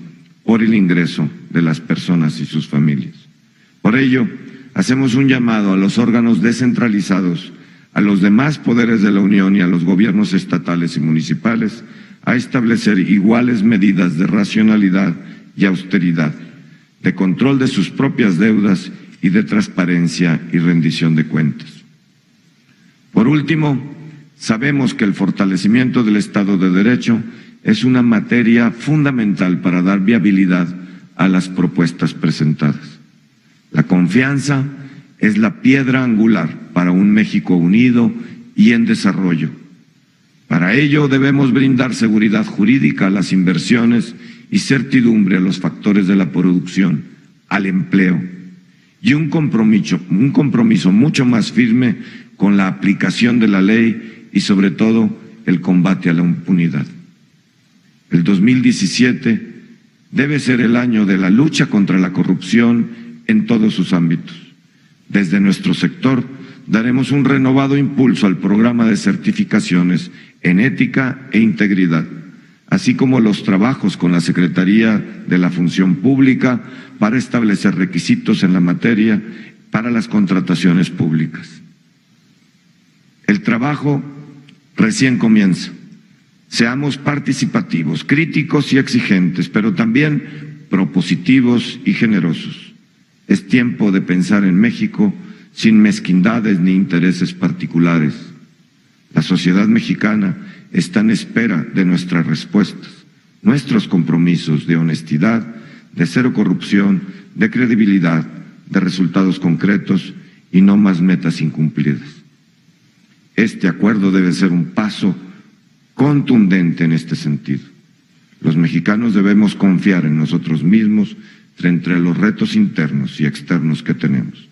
por el ingreso de las personas y sus familias. Por ello, hacemos un llamado a los órganos descentralizados, a los demás poderes de la Unión y a los gobiernos estatales y municipales a establecer iguales medidas de racionalidad y austeridad, de control de sus propias deudas y de transparencia y rendición de cuentas. Por último, sabemos que el fortalecimiento del Estado de Derecho es una materia fundamental para dar viabilidad a las propuestas presentadas. La confianza es la piedra angular para un México unido y en desarrollo. Para ello debemos brindar seguridad jurídica a las inversiones y certidumbre a los factores de la producción, al empleo, y un compromiso mucho más firme con la aplicación de la ley y sobre todo el combate a la impunidad. El 2017 debe ser el año de la lucha contra la corrupción en todos sus ámbitos. Desde nuestro sector daremos un renovado impulso al programa de certificaciones en ética e integridad, así como los trabajos con la Secretaría de la Función Pública para establecer requisitos en la materia para las contrataciones públicas. El trabajo recién comienza. Seamos participativos, críticos y exigentes, pero también propositivos y generosos. Es tiempo de pensar en México sin mezquindades ni intereses particulares. La sociedad mexicana está en espera de nuestras respuestas, nuestros compromisos de honestidad, de cero corrupción, de credibilidad, de resultados concretos y no más metas incumplidas. Este acuerdo debe ser un paso contundente en este sentido. Los mexicanos debemos confiar en nosotros mismos entre los retos internos y externos que tenemos,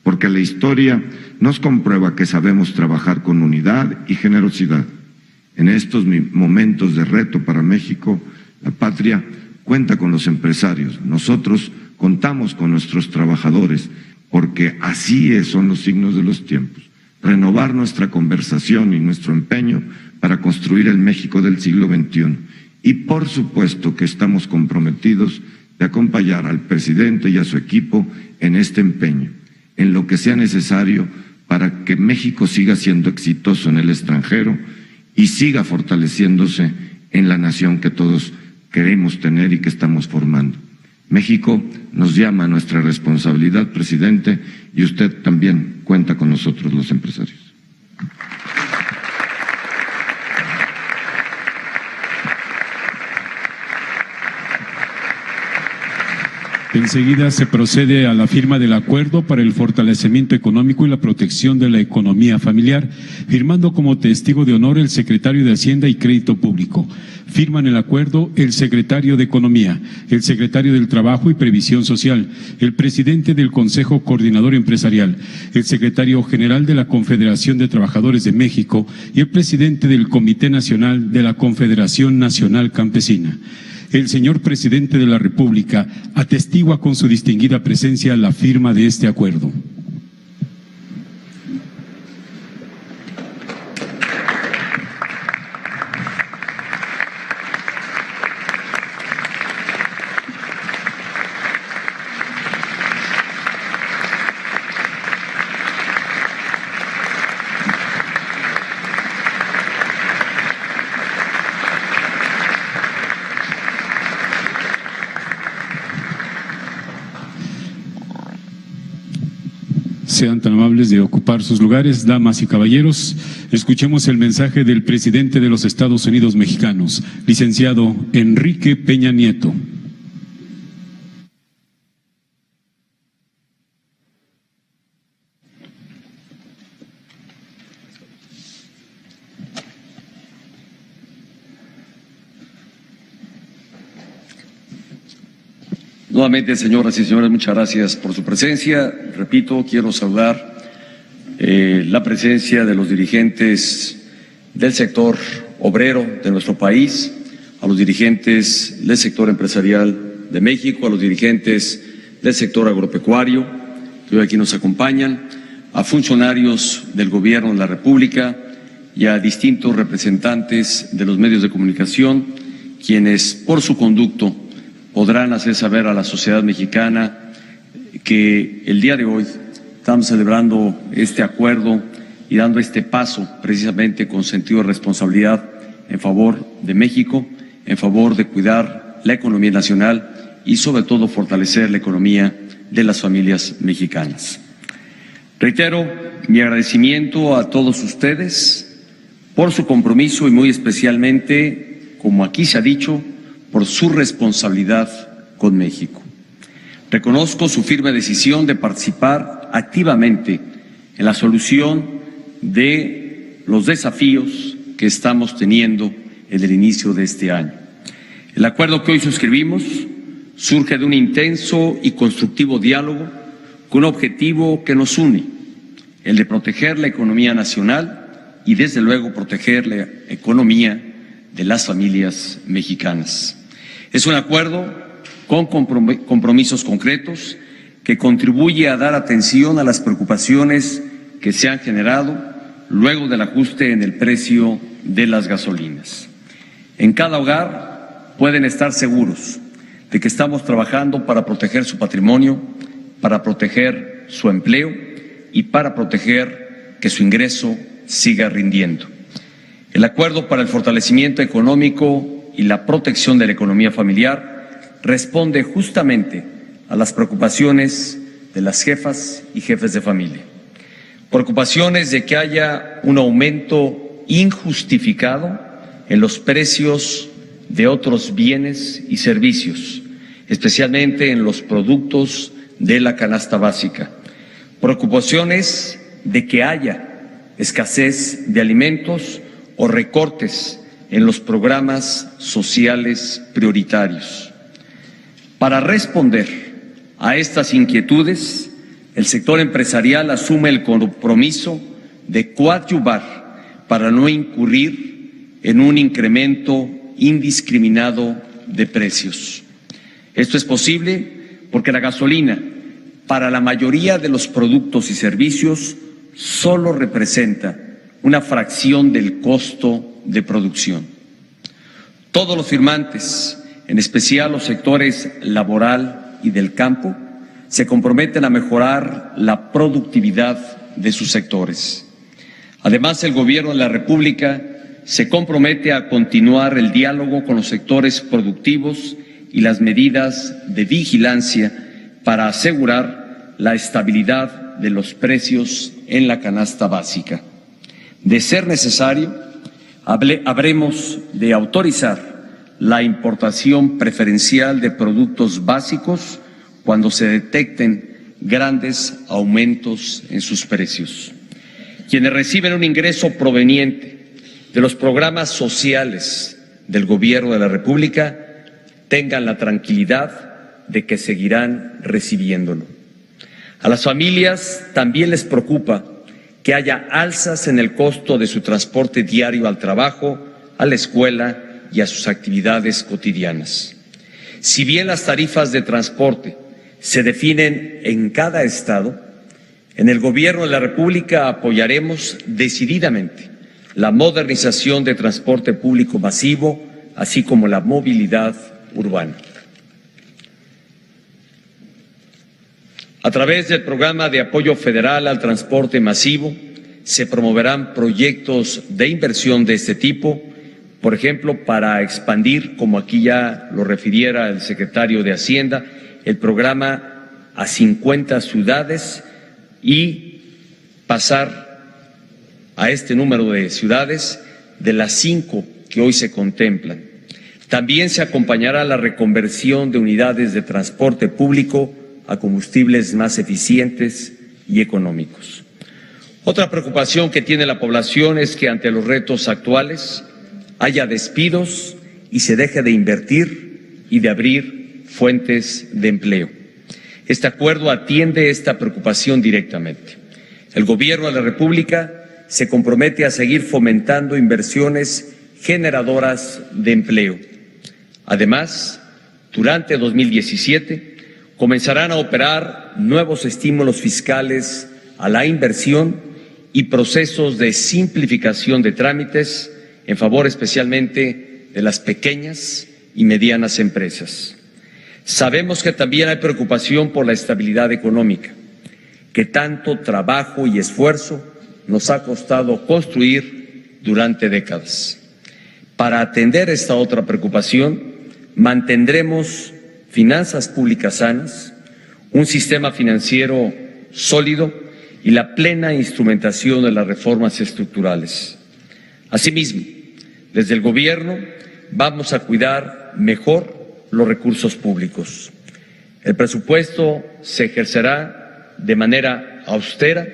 porque la historia nos comprueba que sabemos trabajar con unidad y generosidad. En estos momentos de reto para México, la patria cuenta con los empresarios, nosotros contamos con nuestros trabajadores, porque así son los signos de los tiempos. Renovar nuestra conversación y nuestro empeño para construir el México del siglo XXI. Y por supuesto que estamos comprometidos de acompañar al presidente y a su equipo en este empeño, en lo que sea necesario para que México siga siendo exitoso en el extranjero y siga fortaleciéndose en la nación que todos queremos tener y que estamos formando. México nos llama a nuestra responsabilidad, presidente, y usted también cuenta con nosotros, los empresarios. Enseguida se procede a la firma del acuerdo para el fortalecimiento económico y la protección de la economía familiar, firmando como testigo de honor el secretario de Hacienda y Crédito Público. Firman el acuerdo el secretario de Economía, el secretario del Trabajo y Previsión Social, el presidente del Consejo Coordinador Empresarial, el secretario general de la Confederación de Trabajadores de México y el presidente del Comité Nacional de la Confederación Nacional Campesina. El señor presidente de la República atestigua con su distinguida presencia la firma de este acuerdo. Sean tan amables de ocupar sus lugares, damas y caballeros. Escuchemos el mensaje del presidente de los Estados Unidos mexicanos, licenciado Enrique Peña Nieto. Nuevamente, señoras y señores, muchas gracias por su presencia. Repito, quiero saludar la presencia de los dirigentes del sector obrero de nuestro país, a los dirigentes del sector empresarial de México, a los dirigentes del sector agropecuario que hoy aquí nos acompañan, a funcionarios del Gobierno de la República y a distintos representantes de los medios de comunicación, quienes por su conducto podrán hacer saber a la sociedad mexicana que el día de hoy estamos celebrando este acuerdo y dando este paso precisamente con sentido de responsabilidad en favor de México, en favor de cuidar la economía nacional y sobre todo fortalecer la economía de las familias mexicanas. Reitero mi agradecimiento a todos ustedes por su compromiso y muy especialmente, como aquí se ha dicho, por su responsabilidad con México. Reconozco su firme decisión de participar activamente en la solución de los desafíos que estamos teniendo en el inicio de este año. El acuerdo que hoy suscribimos surge de un intenso y constructivo diálogo con un objetivo que nos une, el de proteger la economía nacional y desde luego proteger la economía de las familias mexicanas. Es un acuerdo con compromisos concretos que contribuye a dar atención a las preocupaciones que se han generado luego del ajuste en el precio de las gasolinas. En cada hogar pueden estar seguros de que estamos trabajando para proteger su patrimonio, para proteger su empleo y para proteger que su ingreso siga rindiendo. El acuerdo para el fortalecimiento económico y la protección de la economía familiar responde justamente a las preocupaciones de las jefas y jefes de familia. Preocupaciones de que haya un aumento injustificado en los precios de otros bienes y servicios, especialmente en los productos de la canasta básica. Preocupaciones de que haya escasez de alimentos o recortes en los programas sociales prioritarios. Para responder a estas inquietudes, el sector empresarial asume el compromiso de coadyuvar para no incurrir en un incremento indiscriminado de precios. Esto es posible porque la gasolina, para la mayoría de los productos y servicios, solo representa una fracción del costo de producción. Todos los firmantes, en especial los sectores laboral y del campo, se comprometen a mejorar la productividad de sus sectores. Además, el Gobierno de la República se compromete a continuar el diálogo con los sectores productivos y las medidas de vigilancia para asegurar la estabilidad de los precios en la canasta básica. De ser necesario, habremos de autorizar la importación preferencial de productos básicos cuando se detecten grandes aumentos en sus precios. Quienes reciben un ingreso proveniente de los programas sociales del Gobierno de la República tengan la tranquilidad de que seguirán recibiéndolo. A las familias también les preocupa que haya alzas en el costo de su transporte diario al trabajo, a la escuela y a sus actividades cotidianas. Si bien las tarifas de transporte se definen en cada estado, en el Gobierno de la República apoyaremos decididamente la modernización de transporte público masivo, así como la movilidad urbana. A través del Programa de Apoyo Federal al Transporte Masivo se promoverán proyectos de inversión de este tipo, por ejemplo, para expandir, como aquí ya lo refiriera el secretario de Hacienda, el programa a 50 ciudades y pasar a este número de ciudades de las 5 que hoy se contemplan. También se acompañará la reconversión de unidades de transporte público a combustibles más eficientes y económicos. Otra preocupación que tiene la población es que ante los retos actuales haya despidos y se deje de invertir y de abrir fuentes de empleo. Este acuerdo atiende esta preocupación directamente. El Gobierno de la República se compromete a seguir fomentando inversiones generadoras de empleo. Además, durante 2017 comenzarán a operar nuevos estímulos fiscales a la inversión y procesos de simplificación de trámites en favor especialmente de las pequeñas y medianas empresas. Sabemos que también hay preocupación por la estabilidad económica, que tanto trabajo y esfuerzo nos ha costado construir durante décadas. Para atender esta otra preocupación, mantendremos finanzas públicas sanas, un sistema financiero sólido y la plena instrumentación de las reformas estructurales. Asimismo, desde el Gobierno vamos a cuidar mejor los recursos públicos. El presupuesto se ejercerá de manera austera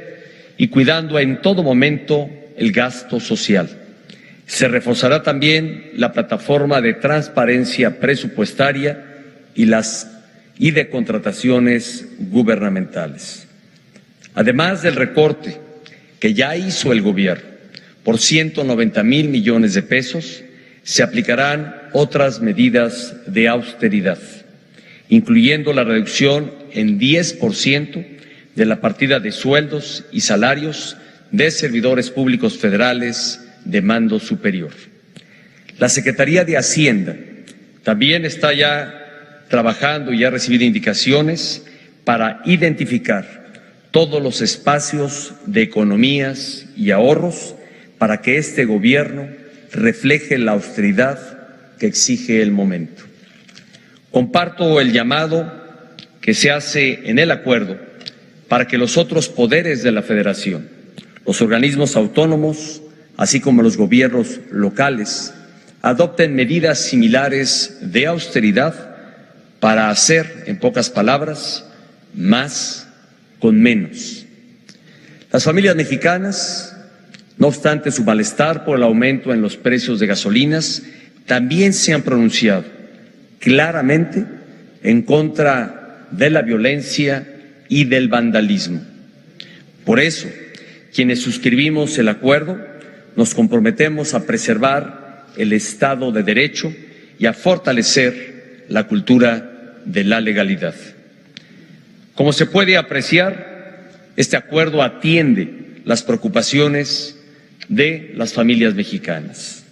y cuidando en todo momento el gasto social. Se reforzará también la plataforma de transparencia presupuestaria y de contrataciones gubernamentales. Además del recorte que ya hizo el Gobierno por 190,000 millones de pesos, se aplicarán otras medidas de austeridad, incluyendo la reducción en 10% de la partida de sueldos y salarios de servidores públicos federales de mando superior. La Secretaría de Hacienda también está ya trabajando y ha recibido indicaciones para identificar todos los espacios de economías y ahorros para que este gobierno refleje la austeridad que exige el momento. Comparto el llamado que se hace en el acuerdo para que los otros poderes de la Federación, los organismos autónomos, así como los gobiernos locales, adopten medidas similares de austeridad para hacer, en pocas palabras, más con menos. Las familias mexicanas, no obstante su malestar por el aumento en los precios de gasolinas, también se han pronunciado claramente en contra de la violencia y del vandalismo. Por eso, quienes suscribimos el acuerdo, nos comprometemos a preservar el Estado de Derecho y a fortalecer la cultura de la legalidad. Como se puede apreciar, este acuerdo atiende las preocupaciones de las familias mexicanas.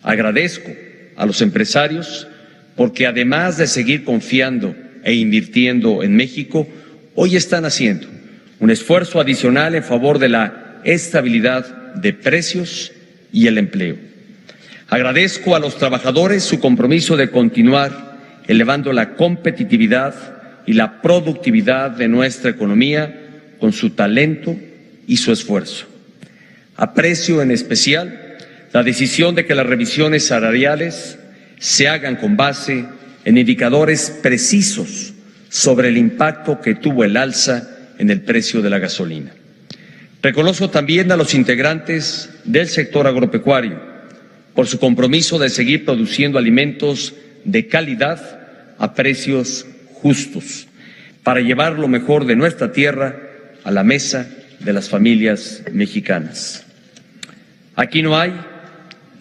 Agradezco a los empresarios porque además de seguir confiando e invirtiendo en México, hoy están haciendo un esfuerzo adicional en favor de la estabilidad de precios y el empleo. Agradezco a los trabajadores su compromiso de continuar elevando la competitividad y la productividad de nuestra economía con su talento y su esfuerzo. Aprecio en especial la decisión de que las revisiones salariales se hagan con base en indicadores precisos sobre el impacto que tuvo el alza en el precio de la gasolina. Reconozco también a los integrantes del sector agropecuario por su compromiso de seguir produciendo alimentos de calidad a precios justos para llevar lo mejor de nuestra tierra a la mesa de las familias mexicanas. Aquí no hay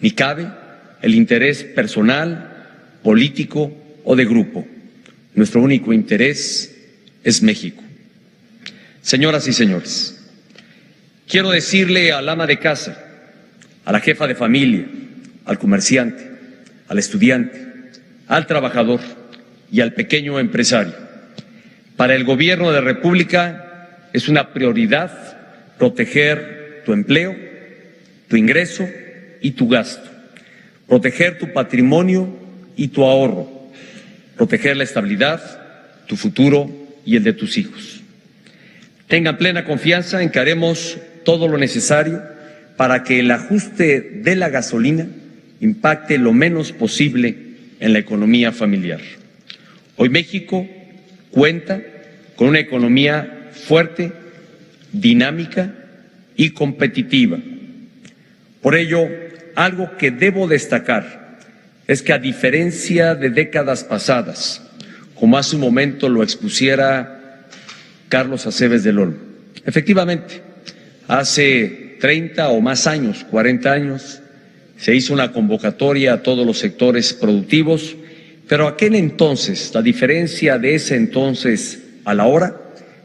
ni cabe el interés personal, político o de grupo. Nuestro único interés es México. Señoras y señores, quiero decirle al ama de casa, a la jefa de familia, al comerciante, al estudiante, al trabajador y al pequeño empresario: para el Gobierno de la República es una prioridad proteger tu empleo, tu ingreso y tu gasto, proteger tu patrimonio y tu ahorro, proteger la estabilidad, tu futuro y el de tus hijos. Tengan plena confianza en que haremos todo lo necesario para que el ajuste de la gasolina impacte lo menos posible en la economía familiar. Hoy México cuenta con una economía fuerte, dinámica y competitiva. Por ello, algo que debo destacar es que, a diferencia de décadas pasadas, como hace un momento lo expusiera Carlos Acebes del Olmo, efectivamente, hace 30 o más años, 40 años, se hizo una convocatoria a todos los sectores productivos, pero aquel entonces, la diferencia de ese entonces a la hora,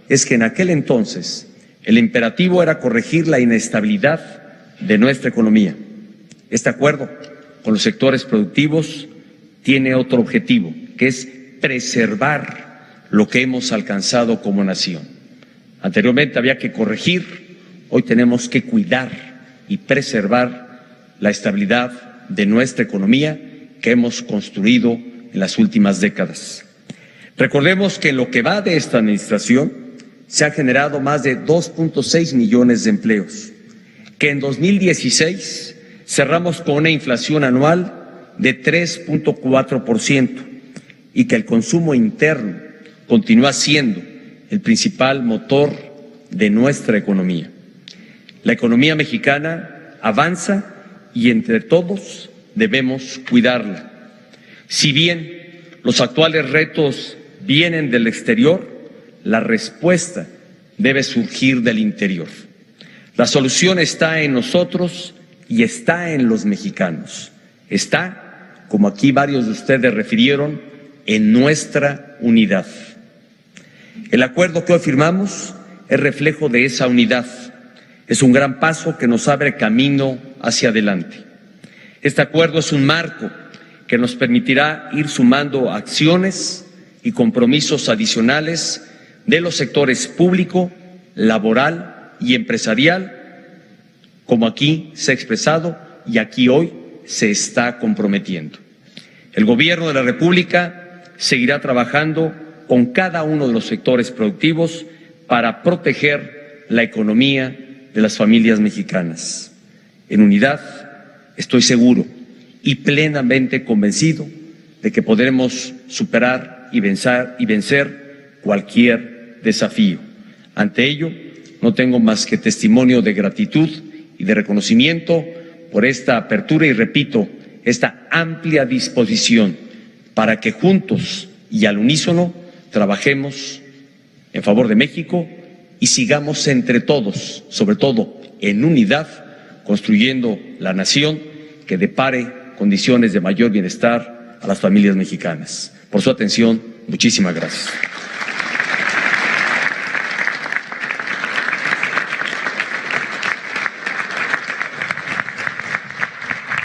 es que en aquel entonces el imperativo era corregir la inestabilidad de nuestra economía. Este acuerdo con los sectores productivos tiene otro objetivo, que es preservar lo que hemos alcanzado como nación. Anteriormente había que corregir, hoy tenemos que cuidar y preservar la estabilidad de nuestra economía que hemos construido en las últimas décadas. Recordemos que en lo que va de esta administración se han generado más de 2.6 millones de empleos, que en 2016 cerramos con una inflación anual de 3.4% y que el consumo interno continúa siendo el principal motor de nuestra economía. La economía mexicana avanza y entre todos debemos cuidarla. Si bien los actuales retos vienen del exterior, la respuesta debe surgir del interior. La solución está en nosotros y está en los mexicanos. Está, como aquí varios de ustedes refirieron, en nuestra unidad. El acuerdo que hoy firmamos es reflejo de esa unidad. Es un gran paso que nos abre camino hacia adelante. Este acuerdo es un marco que nos permitirá ir sumando acciones y compromisos adicionales de los sectores público, laboral y empresarial, como aquí se ha expresado y aquí hoy se está comprometiendo. El Gobierno de la República seguirá trabajando con cada uno de los sectores productivos para proteger la economía de las familias mexicanas. En unidad, estoy seguro y plenamente convencido de que podremos superar y vencer cualquier desafío. Ante ello, no tengo más que testimonio de gratitud y de reconocimiento por esta apertura y, repito, esta amplia disposición para que juntos y al unísono trabajemos en favor de México y sigamos entre todos, sobre todo en unidad, construyendo la nación que depare condiciones de mayor bienestar a las familias mexicanas. Por su atención, muchísimas gracias.